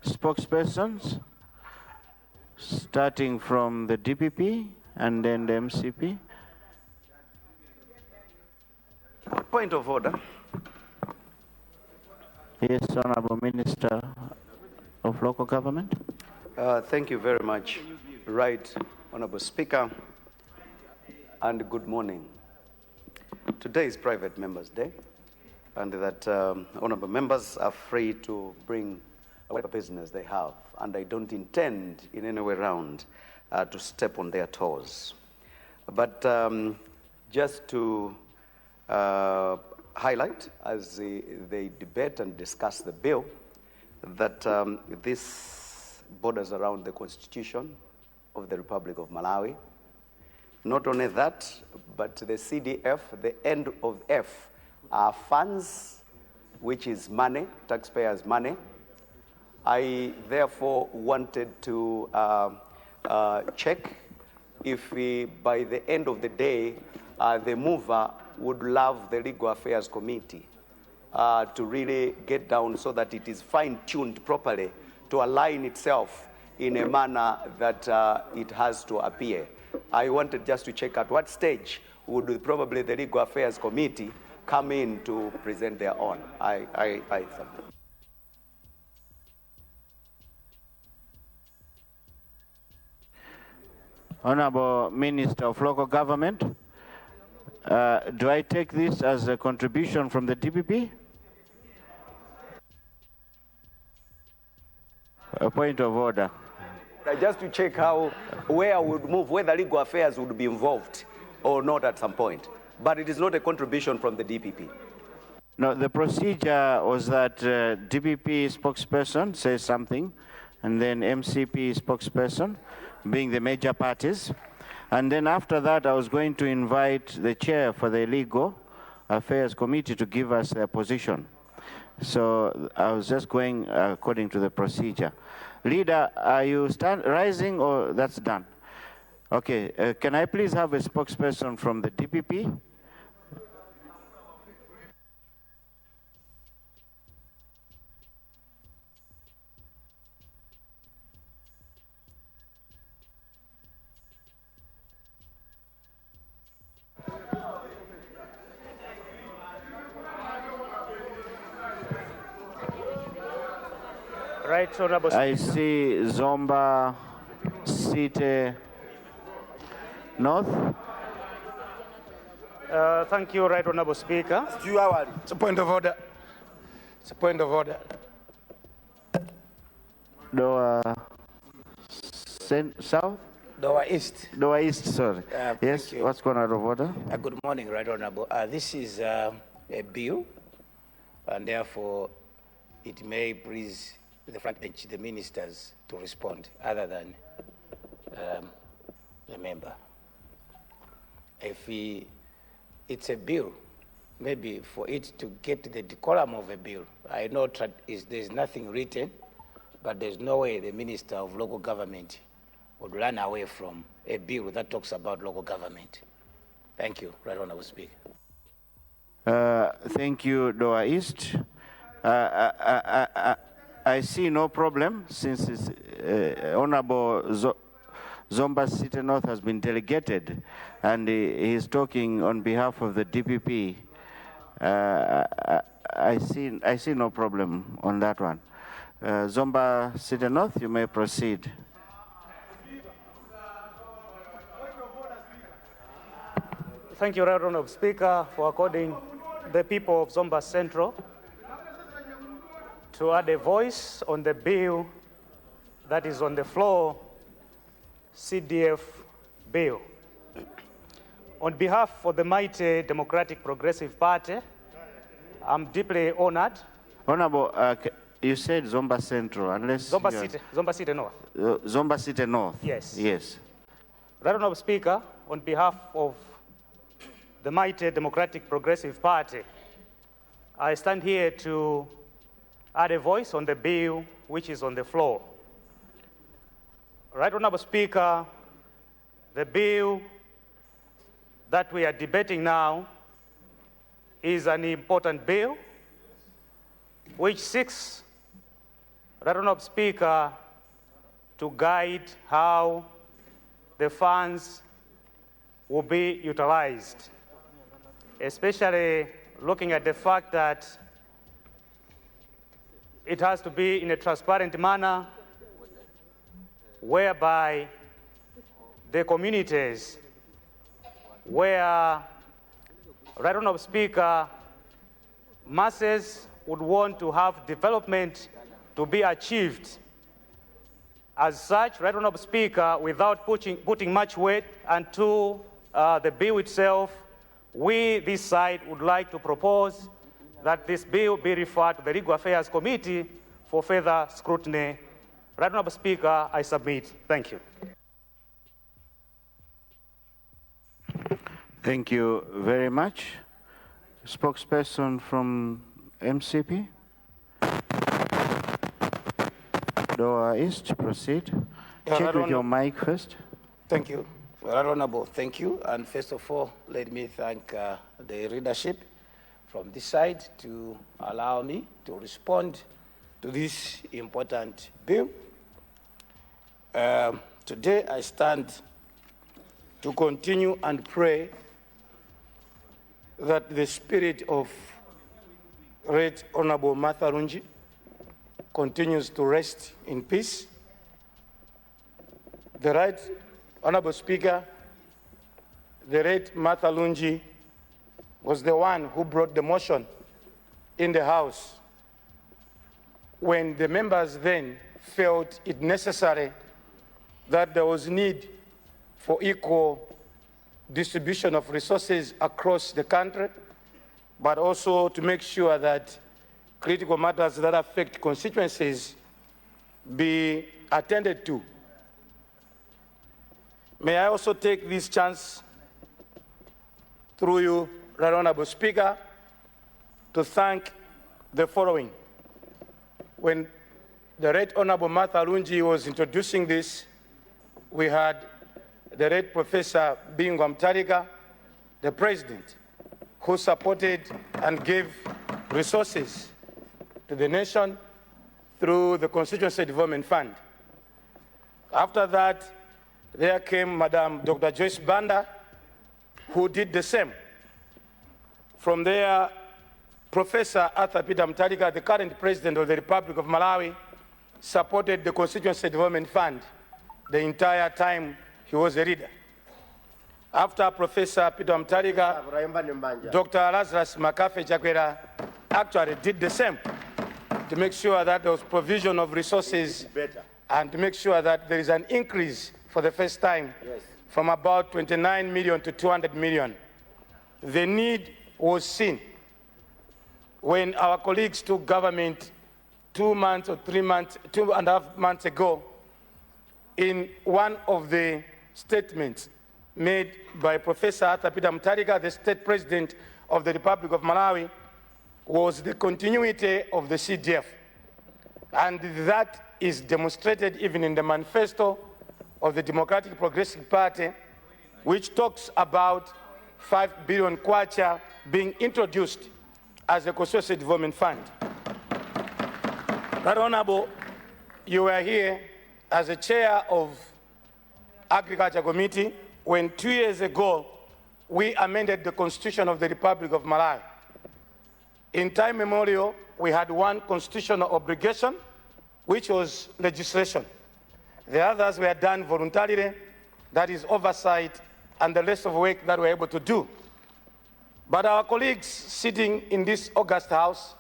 spokespersons, starting from the DPP and then the MCP. Point of order. Yes, Honorable Minister of Local Government. Thank you very much. Right, Honorable Speaker, and good morning. Today is Private Members' Day, and that honorable members are free to bring whatever business they have, and I don't intend in any way round to step on their toes. But just to highlight, as they debate and discuss the bill, that this borders around the Constitution of the Republic of Malawi. Not only that, but the CDF, the end of F, are funds, which is money, taxpayers' money. I therefore wanted to check if by the end of the day, the mover would love the Legal Affairs Committee to really get down so that it is fine-tuned properly to align itself in a manner that it has to appear. I wanted just to check at what stage would probably the Legal Affairs Committee come in to present their own. Honorable Minister of Local Government, do I take this as a contribution from the DPP? A point of order. Just to check where we would move, whether Legal Affairs would be involved or not at some point. But it is not a contribution from the DPP. No, the procedure was that DPP spokesperson says something, and then MCP spokesperson, being the major parties. And then after that, I was going to invite the chair for the Legal Affairs Committee to give us their position. So I was just going according to the procedure. Leader, are you rising or that's done? Okay, can I please have a spokesperson from the DPP? Right, Honorable Speaker. I see Zomba City North. Thank you, Right Honorable Speaker. It's a point of order. It's a point of order. Doa South? Doa East. Doa East, sorry. Yes, what's going out of order? Good morning, Right Honorable. This is a bill, and therefore it may please the front bench, the ministers, to respond other than the member. If it's a bill, maybe for it to get the decorum of a bill, I know there's nothing written, but there's no way the Minister of Local Government would run away from a bill that talks about local government. Thank you, Right Honorable Speaker. Thank you, Doa East. I see no problem since it's, Honorable Zomba City North has been delegated and he is talking on behalf of the DPP. I see no problem on that one. Zomba City North, you may proceed. Thank you, Right Honorable Speaker, for according the people of Zomba Central to add a voice on the bill that is on the floor, CDF bill. On behalf of the mighty Democratic Progressive Party, I'm deeply honored. Honorable, you said Zomba Central, unless Zomba City North. Zomba City North. Yes. Yes. Right Honorable Speaker, on behalf of the mighty Democratic Progressive Party, I stand here to add a voice on the bill which is on the floor. Right Honorable Speaker, the bill that we are debating now is an important bill which seeks, Right Honorable Speaker, to guide how the funds will be utilized, especially looking at the fact that it has to be in a transparent manner whereby the communities where, Right Honorable Speaker, masses would want to have development to be achieved. As such, Right Honorable Speaker, without putting much weight onto the bill itself, we, this side, would like to propose that this bill be referred to the Legal Affairs Committee for further scrutiny. Right Honorable Speaker, I submit. Thank you. Thank you very much. Spokesperson from MCP. Doha East, proceed. Check with your mic first. Thank you. Right Honorable, thank you. And first of all, let me thank the leadership from this side to allow me to respond to this important bill. Today I stand to continue and pray that the spirit of Right Honorable Martha Lungi continues to rest in peace. The Right Honorable Speaker, the late Martha Lungi was the one who brought the motion in the House when the members then felt it necessary that there was need for equal distribution of resources across the country, but also to make sure that critical matters that affect constituencies be attended to. May I also take this chance, through you, Right Honorable Speaker, to thank the following. When the Right Honorable Martha Lungi was introducing this, we had the Right Professor Bingwa Mutharika, the President, who supported and gave resources to the nation through the Constituency Development Fund. After that, there came Madam Dr. Joyce Banda, who did the same. From there, Professor Peter Mutharika, the current President of the Republic of Malawi, supported the Constituency Development Fund the entire time he was a leader. After Professor Peter Mutharika, Dr. Lazarus Makafe Chakwera actually did the same to make sure that there was provision of resources and to make sure that there is an increase for the first time from about 29 million to 200 million. The need was seen when our colleagues took government 2 months or 3 months, 2.5 months ago. In one of the statements made by Professor Peter Mutharika, the State President of the Republic of Malawi, was the continuity of the CDF. And that is demonstrated even in the manifesto of the Democratic Progressive Party, which talks about 5 billion kwacha being introduced as a constituency development fund. Right Honorable, you were here as a chair of Agriculture Committee when 2 years ago we amended the Constitution of the Republic of Malawi. In time memorial, we had one constitutional obligation, which was legislation. The others were done voluntarily, that is oversight and the rest of work that we're able to do. But our colleagues sitting in this august house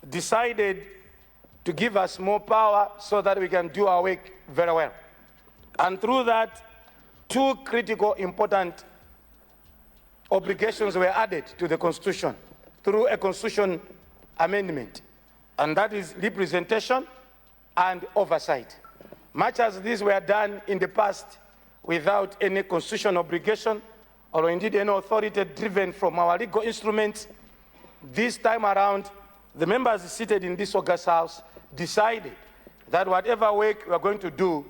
decided to give us more power so that we can do our work very well. And through that, two critical, important obligations were added to the Constitution through a Constitution amendment, and that is representation and oversight. Much as these were done in the past without any constitutional obligation or indeed any authority driven from our legal instruments, this time around the members seated in this August House decided that whatever work we are going to do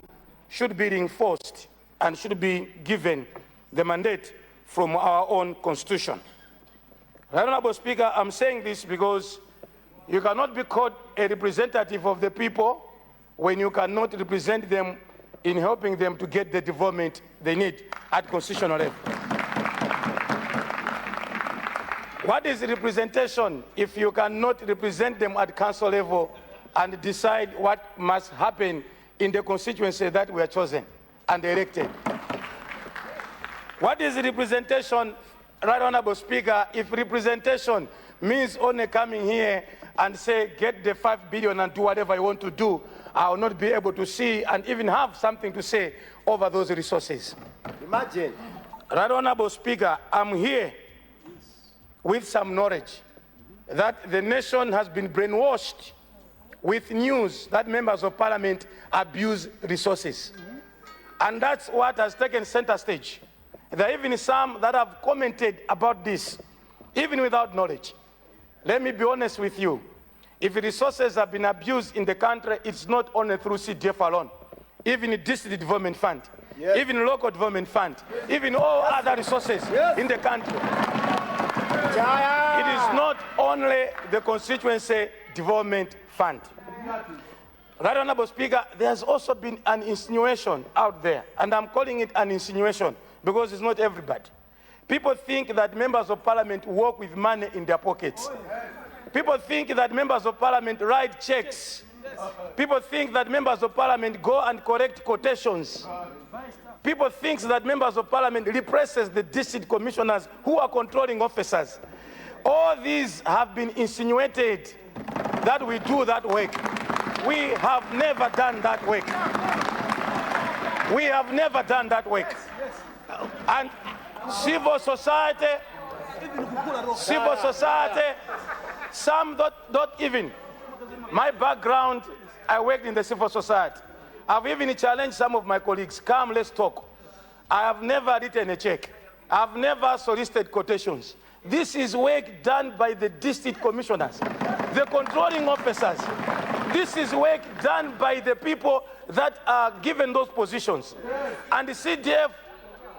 should be reinforced and should be given the mandate from our own constitution. Honorable Speaker, I'm saying this because you cannot be called a representative of the people when you cannot represent them in helping them to get the development they need at constitutional level. What is representation if you cannot represent them at council level and decide what must happen in the constituency that we are chosen and elected? What is representation, Right Honorable Speaker, if representation means only coming here and say, get the 5 billion and do whatever you want to do, I will not be able to see and even have something to say over those resources. Imagine. Right Honorable Speaker, I'm here with some knowledge that the nation has been brainwashed with news that members of parliament abuse resources. And that's what has taken center stage. There are even some that have commented about this, even without knowledge. Let me be honest with you. If resources have been abused in the country, it's not only through CDF alone. Even the district development fund, yes, even local development fund, yes, even all other resources, yes, in the country. It is not only the constituency development fund. Right Honorable Speaker, there's also been an insinuation out there, and I'm calling it an insinuation because it's not everybody. People think that members of parliament work with money in their pockets. People think that members of parliament write checks. People think that members of parliament go and correct quotations. People think that members of parliament represses the district commissioners who are controlling officers. All these have been insinuated that we do that work. We have never done that work. We have never done that work. And civil society, some don't even. My background, I worked in the civil society. I've even challenged some of my colleagues, come, let's talk. I have never written a check. I've never solicited quotations. This is work done by the district commissioners, the controlling officers. This is work done by the people that are given those positions. And the CDF,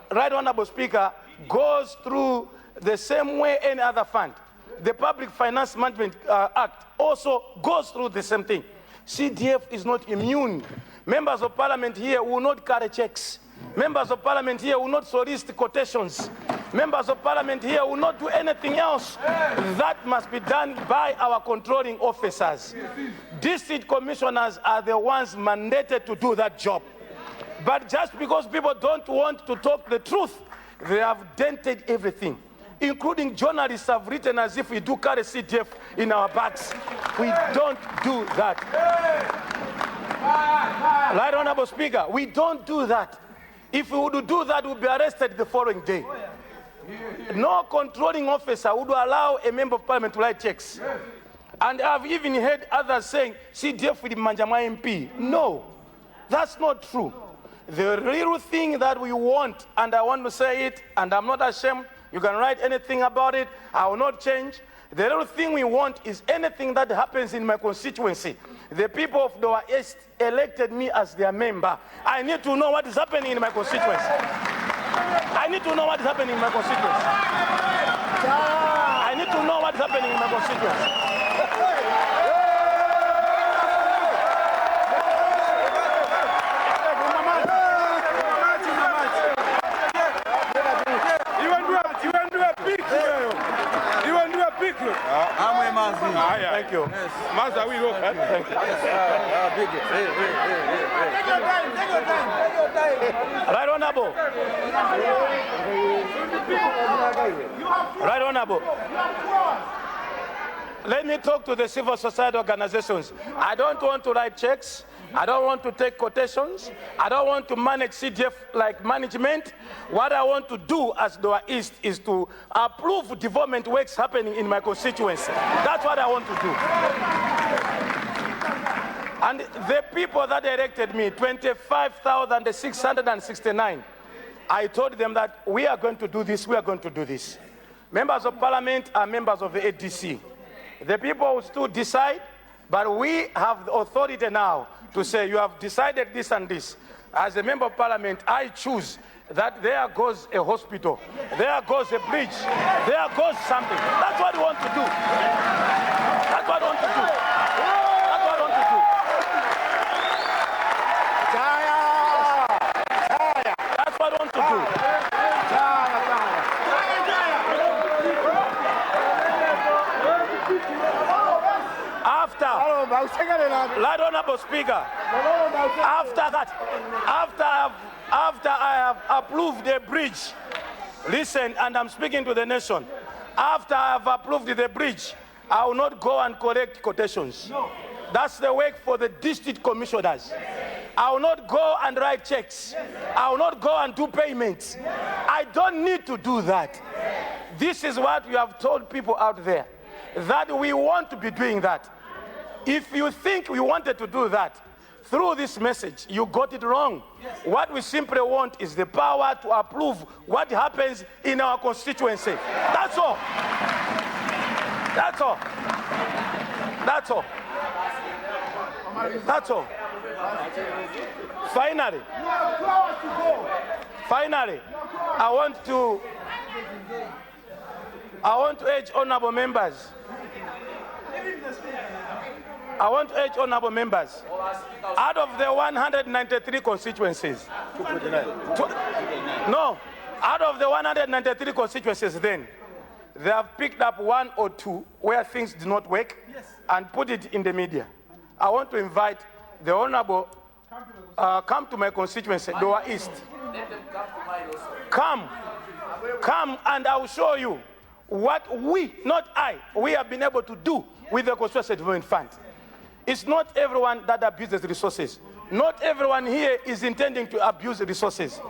Right Honorable Speaker, goes through the same way any other fund. The Public Finance Management Act also goes through the same thing. CDF is not immune. Members of parliament here will not carry checks. Members of parliament here will not solicit quotations. Members of parliament here will not do anything else. That must be done by our controlling officers. District commissioners are the ones mandated to do that job. But just because people don't want to talk the truth, they have dented everything. Including journalists have written as if we do carry CDF in our bags. We don't do that. Right Honorable Speaker, we don't do that. If we would do that, we would be arrested the following day. No controlling officer would allow a member of parliament to write checks. And I've even heard others saying, CDF with Manjama MP. No, that's not true. The real thing that we want, and I want to say it, and I'm not ashamed, you can write anything about it, I will not change. The real thing we want is anything that happens in my constituency. The people of Doha East elected me as their member. I need to know what is happening in my constituency. I need to know what is happening in my constituency. I need to know what is happening in my constituency. Thank you. Master, we look. Thank you. Right Honorable. Right Honorable. Let me talk to the civil society organizations. I don't want to write checks. I don't want to take quotations. I don't want to manage CDF like management. What I want to do as Doha East is to approve development works happening in my constituency. That's what I want to do. And the people that elected me, 25,669, I told them that we are going to do this, we are going to do this. Members of parliament are members of the ADC. The people will still decide, but we have the authority now to say you have decided this and this. As a member of parliament, I choose that there goes a hospital, there goes a bridge, there goes something. That's what we want to do. That's what we want to do. That's what we want to do. That's what we want to do. Right, Honorable Speaker, after I have approved the bridge, listen, and I'm speaking to the nation, after I have approved the bridge, I will not go and collect quotations. No. That's the work for the district commissioners. I will not go and write checks. I will not go and do payments. I don't need to do that. This is what we have told people out there, that we want to be doing that. If you think we wanted to do that, through this message, you got it wrong. Yes. What we simply want is the power to approve what happens in our constituency. That's all. That's all. That's all. That's all. Finally, I want to urge honorable members. I want to urge honorable members, out of the 193 constituencies, out of the 193 constituencies then, they have picked up 1 or 2 where things did not work and put it in the media. I want to invite the honorable, come to my constituency, Lower East. Come and I will show you what we, not I, we have been able to do with the Constituency Development Fund. It's not everyone that abuses resources. Not everyone here is intending to abuse resources.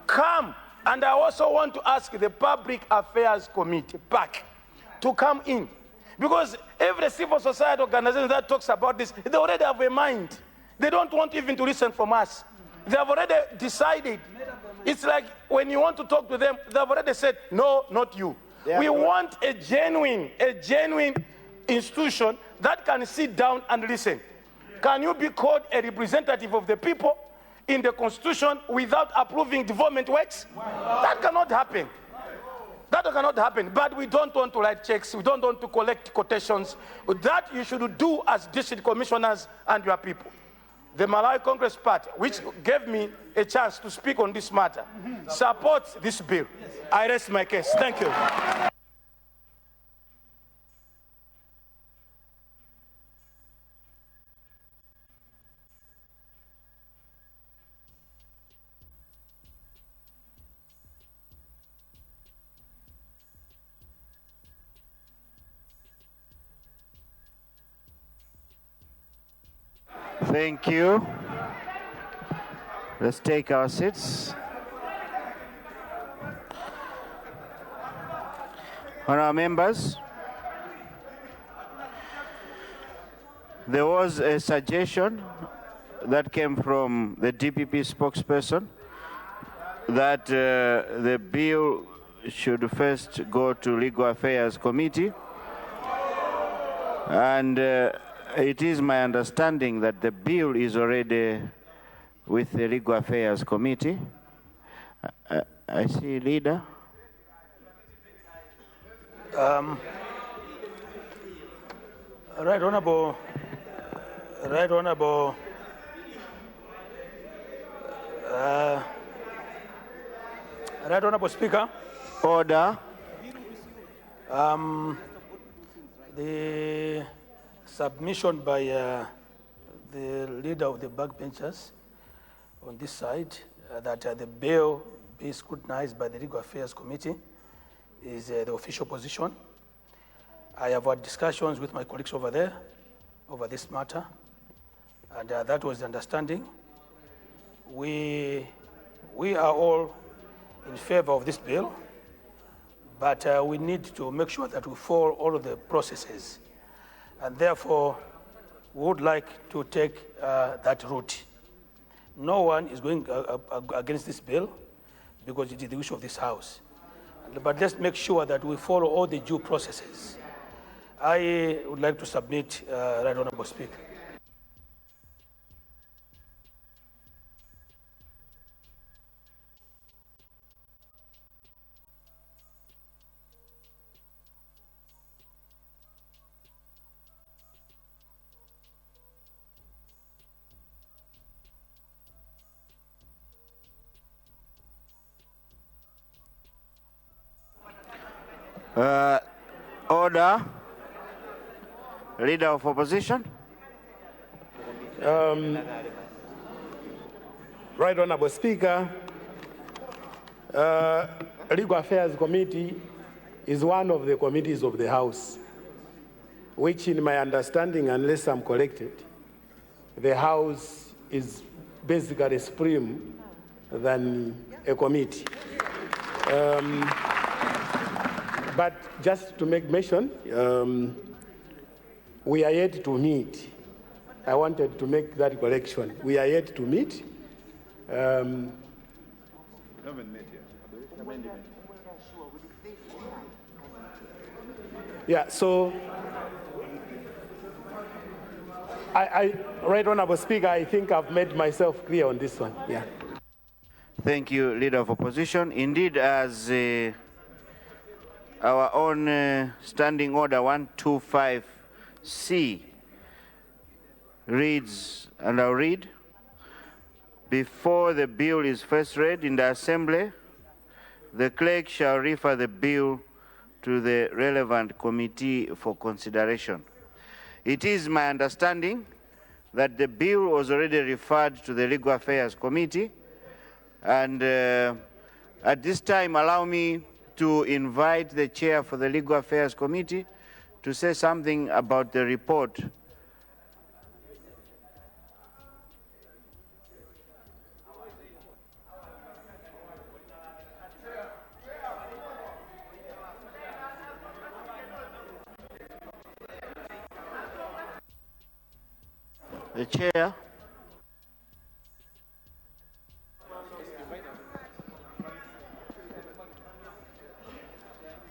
Come, and I also want to ask the Public Affairs Committee, PAC, to come in. Because every civil society organization that talks about this, they already have a mind. They don't want even to listen from us. They have already decided. It's like when you want to talk to them, they have already said, no, not you. We want a genuine institution that can sit down and listen. Can you be called a representative of the people in the Constitution without approving development works? That cannot happen. That cannot happen. But we don't want to write checks. We don't want to collect quotations. That you should do as district commissioners and your people. The Malawi Congress Party, which gave me a chance to speak on this matter, supports this bill. I rest my case. Thank you. Thank you. Let's take our seats. Honourable members, there was a suggestion that came from the DPP spokesperson that the bill should first go to Legal Affairs Committee, and it is my understanding that the bill is already with the Legal Affairs Committee. I see leader. Right Honorable Speaker. Order. The submission by the leader of the backbenchers on this side that the bill be scrutinized by the Legal Affairs Committee is the official position. I have had discussions with my colleagues over there over this matter, and that was the understanding. We are all in favor of this bill, but we need to make sure that we follow all of the processes, and therefore we would like to take that route. No one is going against this bill because it is the wish of this House. But let's make sure that we follow all the due processes. I would like to submit, Right Honorable Speaker. Order. Leader of Opposition. Right Honorable Speaker, Legal Affairs Committee is one of the committees of the House, which in my understanding, unless I'm corrected, the House is basically supreme than a committee. But just to make mention, we are yet to meet. I wanted to make that correction. We are yet to meet. Yeah, so Right Honorable Speaker, I think I've made myself clear on this one. Yeah. Thank you, Leader of Opposition. Indeed, as our own Standing Order 125C reads, and I'll read, before the bill is first read in the Assembly, the clerk shall refer the bill to the relevant committee for consideration. It is my understanding that the bill was already referred to the Legal Affairs Committee, and at this time, allow me to invite the chair for the Legal Affairs Committee to say something about the report. The chair.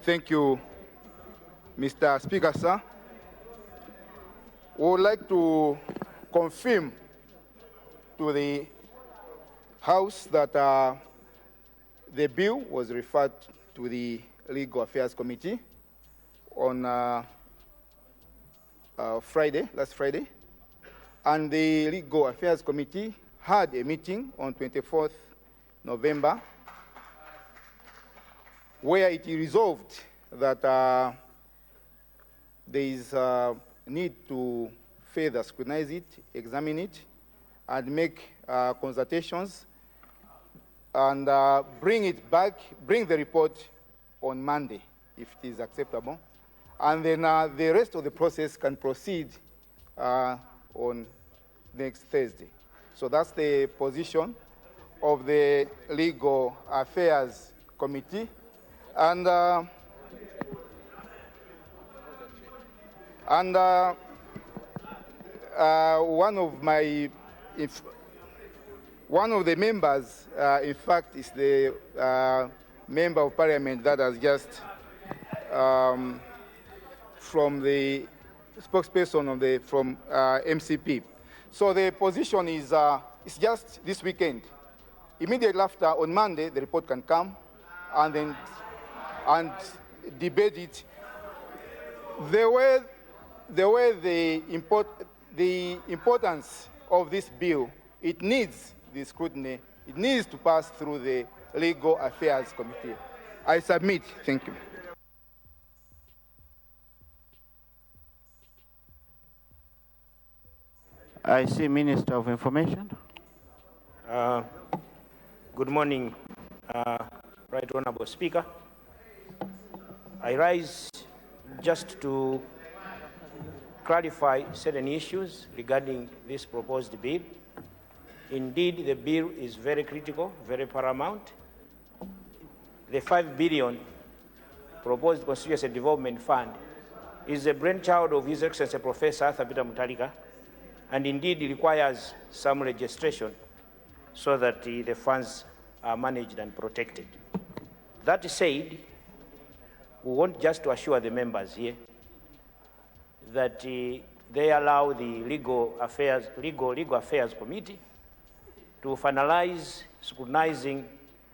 Thank you, Mr. Speaker, sir. We would like to confirm to the House that the bill was referred to the Legal Affairs Committee on last Friday, and the Legal Affairs Committee had a meeting on 24th November where it resolved that there is a need to further scrutinize it, examine it, and make consultations, and bring it back, bring the report on Monday, if it is acceptable. And then the rest of the process can proceed on next Thursday. So that's the position of the Legal Affairs Committee. And one of the members, in fact, is the member of Parliament that has just from the spokesperson from MCP. So the position is it's just this weekend. Immediately after, on Monday, the report can come and then debate it. The way the importance of this bill, it needs the scrutiny. It needs to pass through the Legal Affairs Committee. I submit. Thank you. I see Minister of Information. Good morning, Right Honorable Speaker. I rise just to clarify certain issues regarding this proposed bill. Indeed, the bill is very critical, very paramount. The 5 billion proposed Constituency Development Fund is a brainchild of His Excellency Professor Arthur Peter Mutharika, and indeed it requires some registration so that the funds are managed and protected. That said, we want just to assure the members here that they allow the Legal Affairs Committee to finalize scrutinizing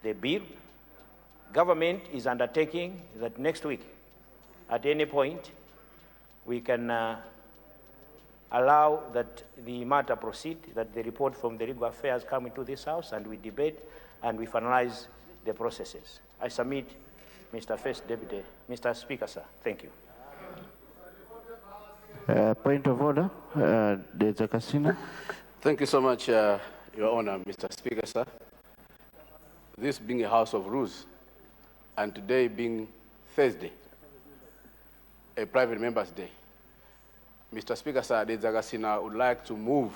the bill. Government is undertaking that next week, at any point, we can allow that the matter proceed, that the report from the Legal Affairs come into this House and we debate and we finalize the processes. I submit, Mr. First Deputy, Mr. Speaker, sir. Thank you. Point of order, Dr. Kasina. Thank you so much, Your Honor, Mr. Speaker, sir. This being a House of Rules, and today being Thursday, a private member's day, Mr. Speaker, sir, Dr. Kasina would like to move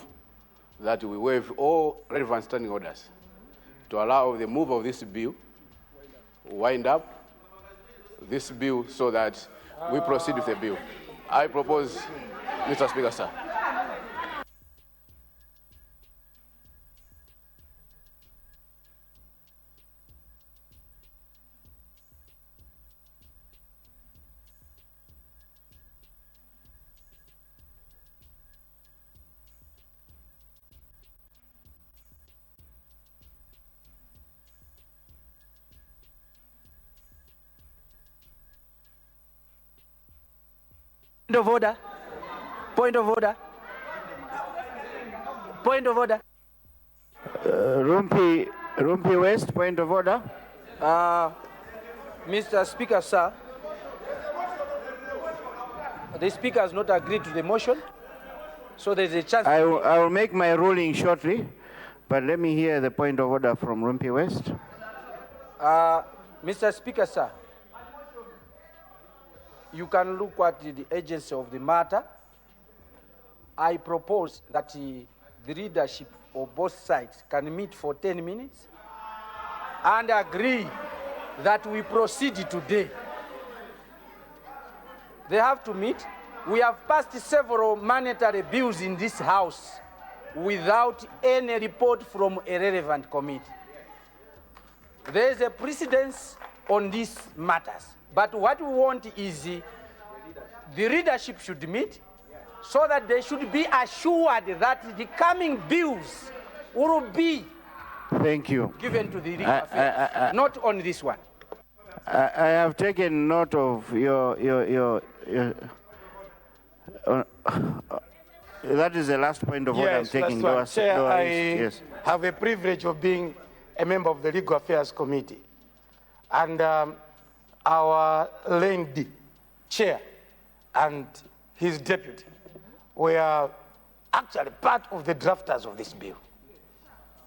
that we waive all relevant standing orders to allow the move of this bill, wind up this bill so that we proceed with the bill. I propose, Mr. Speaker, sir. Point of order. Point of order. Point of order. Rumpi West, point of order. Mr. Speaker, sir, the Speaker has not agreed to the motion, so there's a chance. I will make my ruling shortly, but let me hear the point of order from Rumpi West. Mr. Speaker, sir, you can look at the agency of the matter. I propose that the leadership of both sides can meet for 10 minutes and agree that we proceed today. They have to meet. We have passed several monetary bills in this House without any report from a relevant committee. There is a precedence on these matters. But what we want is the leadership should meet so that they should be assured that the coming bills will be Thank you. given to the legal affairs, not on this one. I have taken note of your that is the last point of order I'm taking. Chair, I yes. have a privilege of being a member of the Legal Affairs Committee. And our lengthy chair and his deputy were actually part of the drafters of this bill.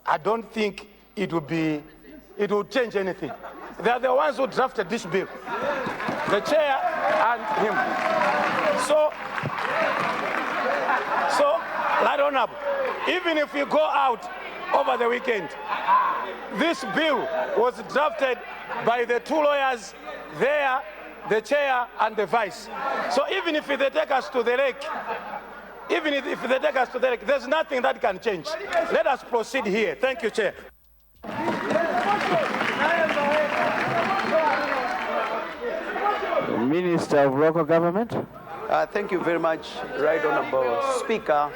I don't think it will change anything. They are the ones who drafted this bill, the chair and him. So, Right Honorable, even if you go out over the weekend, this bill was drafted by the two lawyers there, the chair and the vice. So even if they take us to the lake, there's nothing that can change. Let us proceed here. Thank you, Chair. Minister of Local Government. Thank you very much, Right Honorable Speaker.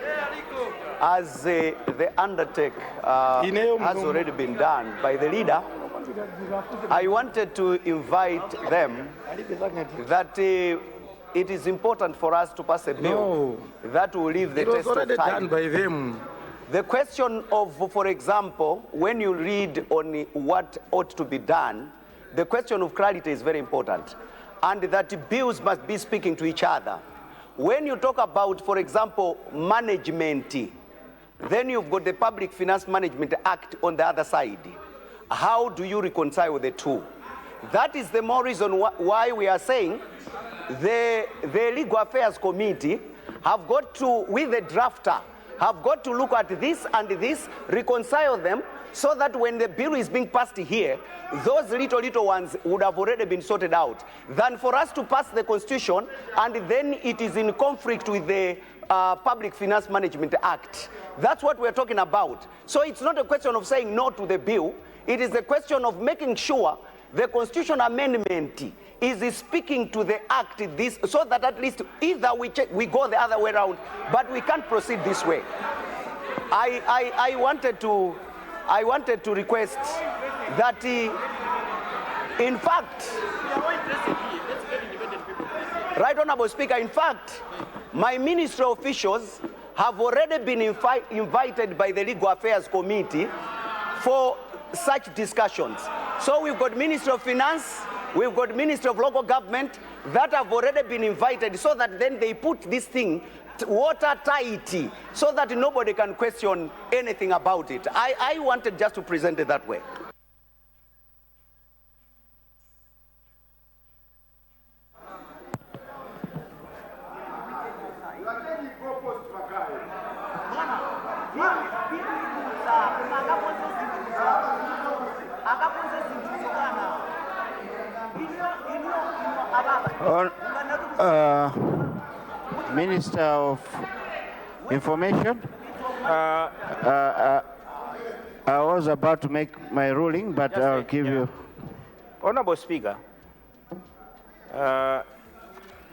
As the undertake has already been done by the leader, I wanted to invite them that it is important for us to pass a bill that will leave the test of time. Done by them. The question of, for example, when you read on what ought to be done, the question of clarity is very important, and that bills must be speaking to each other. When you talk about, for example, management, then you've got the Public Finance Management Act on the other side. How do you reconcile the two? That is the more reason why we are saying the Legal Affairs Committee have got to, with the drafter, have got to look at this and this, reconcile them, so that when the bill is being passed here, those little ones would have already been sorted out, than for us to pass the Constitution and then it is in conflict with the Public Finance Management Act. That's what we're talking about. So it's not a question of saying no to the bill. It is a question of making sure the Constitution amendment is speaking to the act this, so that at least either we go the other way around, but we can't proceed this way. I wanted to request that in fact, Right Honorable Speaker, in fact, my ministry officials have already been invited by the Legal Affairs Committee for such discussions. So we've got Ministry of Finance, we've got Ministry of Local Government that have already been invited, so that then they put this thing watertight so that nobody can question anything about it. I wanted just to present it that way. Minister of Information. I was about to make my ruling, but I'll give you. Honorable Speaker,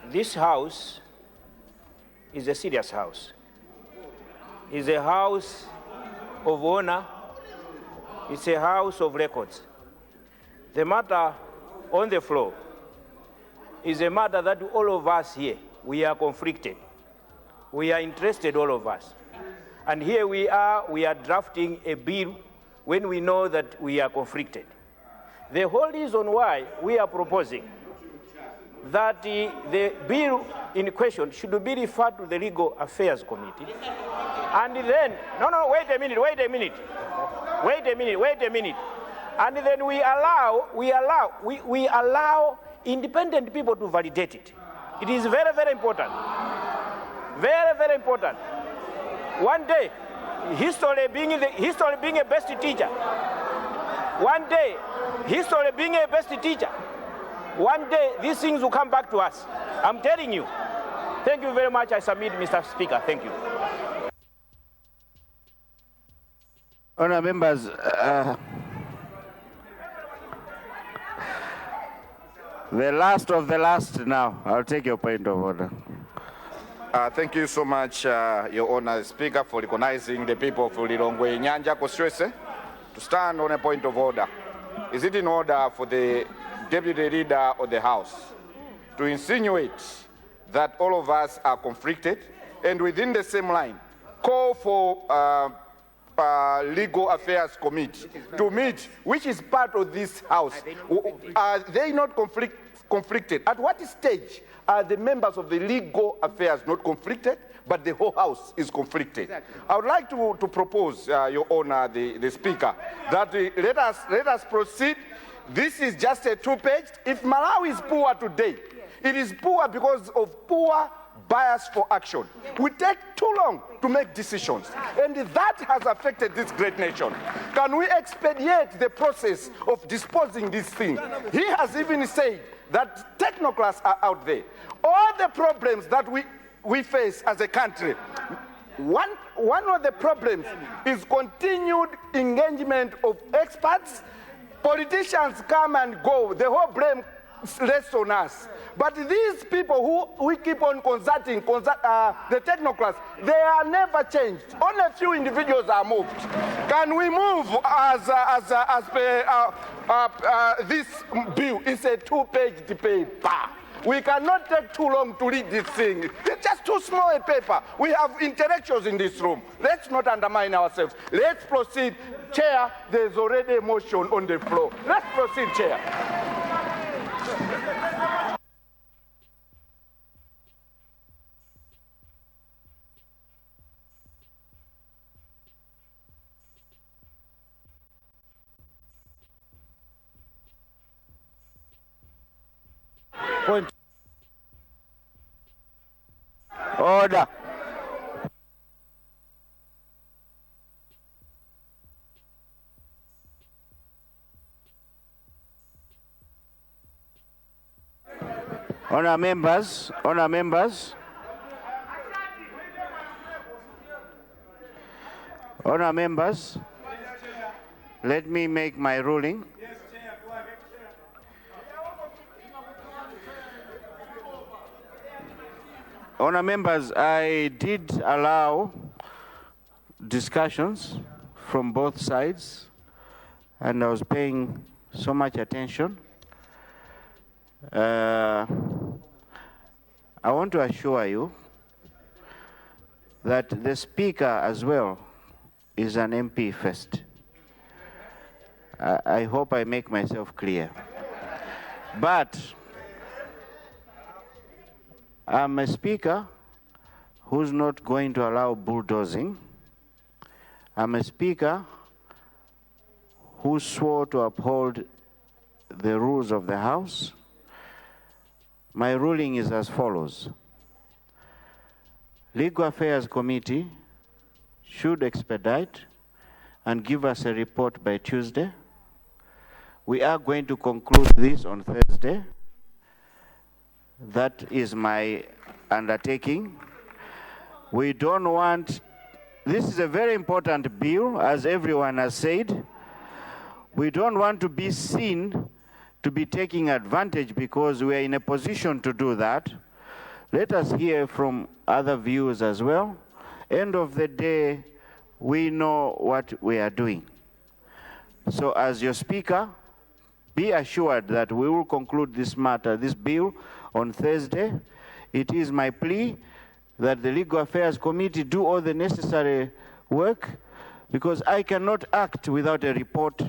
this house is a serious house. It's a house of honor. It's a house of records. The matter on the floor is a matter that all of us here, we are conflicted. We are interested, all of us. And here we are drafting a bill when we know that we are conflicted. The whole reason why we are proposing that the bill in question should be referred to the Legal Affairs Committee. And then, no, wait a minute. And then we allow independent people to validate it. It is very, very important. Very, very important. One day, history being a best teacher. One day, history being a best teacher. One day, these things will come back to us. I'm telling you. Thank you very much. I submit, Mr. Speaker. Thank you. Honourable members, the last of the last now. I'll take your point of order. Thank you so much, Your Honour Speaker, for recognizing the people of Lilongwe Nyanja constituency to stand on a point of order. Is it in order for the Deputy Leader of the House to insinuate that all of us are conflicted, and within the same line call for Legal Affairs Committee to meet, which is part of this House? Are they not conflicted? At what stage are the members of the Legal Affairs not conflicted, but the whole House is conflicted? Exactly. I would like to propose, Your Honour, the Speaker, that let us proceed. This is just a two-page. If Malawi is poor today, it is poor because of poor bias for action. We take too long to make decisions, and that has affected this great nation. Can we expedite the process of disposing this thing? He has even said that technocrats are out there. All the problems that we face as a country, one of the problems is continued engagement of experts. Politicians come and go. The whole blame rests on us. But these people who we keep on consulting, the technocrats, they are never changed. Only a few individuals are moved. Can we move as per this bill? It's a two-page paper. We cannot take too long to read this thing. It's just too small a paper. We have intellectuals in this room. Let's not undermine ourselves. Let's proceed. Chair, there's already a motion on the floor. Let's proceed, Chair. Point. Order. Honour members, let me make my ruling. Honour members, I did allow discussions from both sides, and I was paying so much attention. I want to assure you that the Speaker as well is an MP first. I hope I make myself clear. But I'm a Speaker who's not going to allow bulldozing. I'm a Speaker who swore to uphold the rules of the House. My ruling is as follows. Legal Affairs Committee should expedite and give us a report by Tuesday. We are going to conclude this on Thursday. That is my undertaking. We don't want, this is a very important bill, as everyone has said. We don't want to be seen to be taking advantage because we are in a position to do that. Let us hear from other views as well. End of the day, we know what we are doing. So as your Speaker, be assured that we will conclude this matter, this bill, on Thursday. It is my plea that the Legal Affairs Committee do all the necessary work, because I cannot act without a report.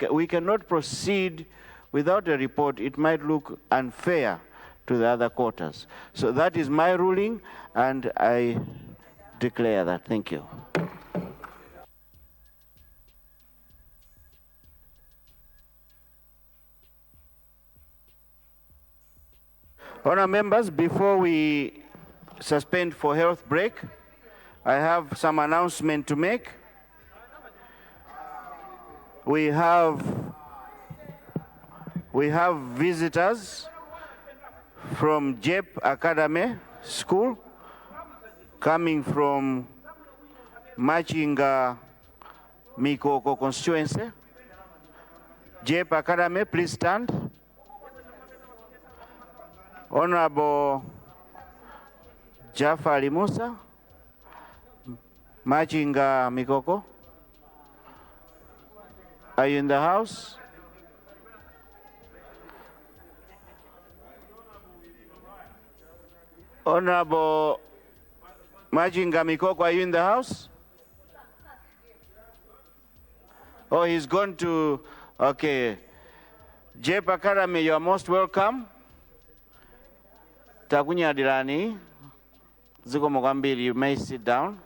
We cannot proceed without a report. It might look unfair to the other quarters. So that is my ruling, and I declare that. Thank you. Honour members, before we suspend for health break, I have some announcement to make. We have visitors from JEP Academy School coming from Machinga Mikoko constituency. JEP Academy, please stand. Honorable Jafari Musa, Machinga Mikoko, are you in the house? Honorable Machinga Mikoko, are you in the house? Oh, he's gone to, okay. JEP Academy, you are most welcome. Takunya Dirani, Zuko Mogambiri, you may sit down.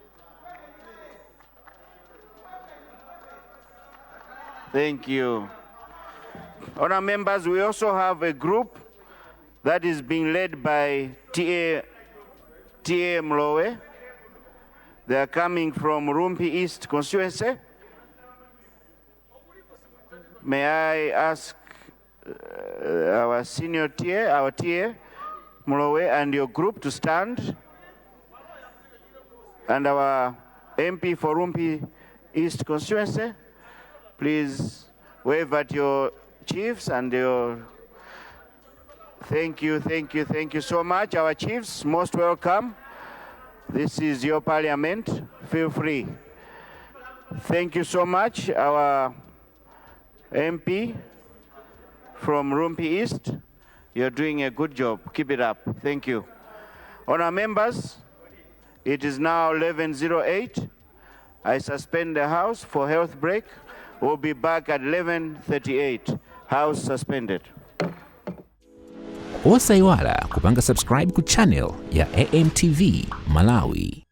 Thank you. Honour members, we also have a group that is being led by TA Mlowe. They are coming from Rumpi East constituency. May I ask our senior TA, our TA, Mlowe, and your group to stand, and our MP for Rumpi East constituency, please wave at your chiefs and your, thank you so much. Our chiefs, most welcome. This is your parliament, feel free. Thank you so much, our MP from Rumpi East. You're doing a good job. Keep it up. Thank you. Honour members, it is now 11:08. I suspend the House for health break. We'll be back at 11:38. House suspended. Osaiwala kupanga subscribe ku channel ya AMTV Malawi.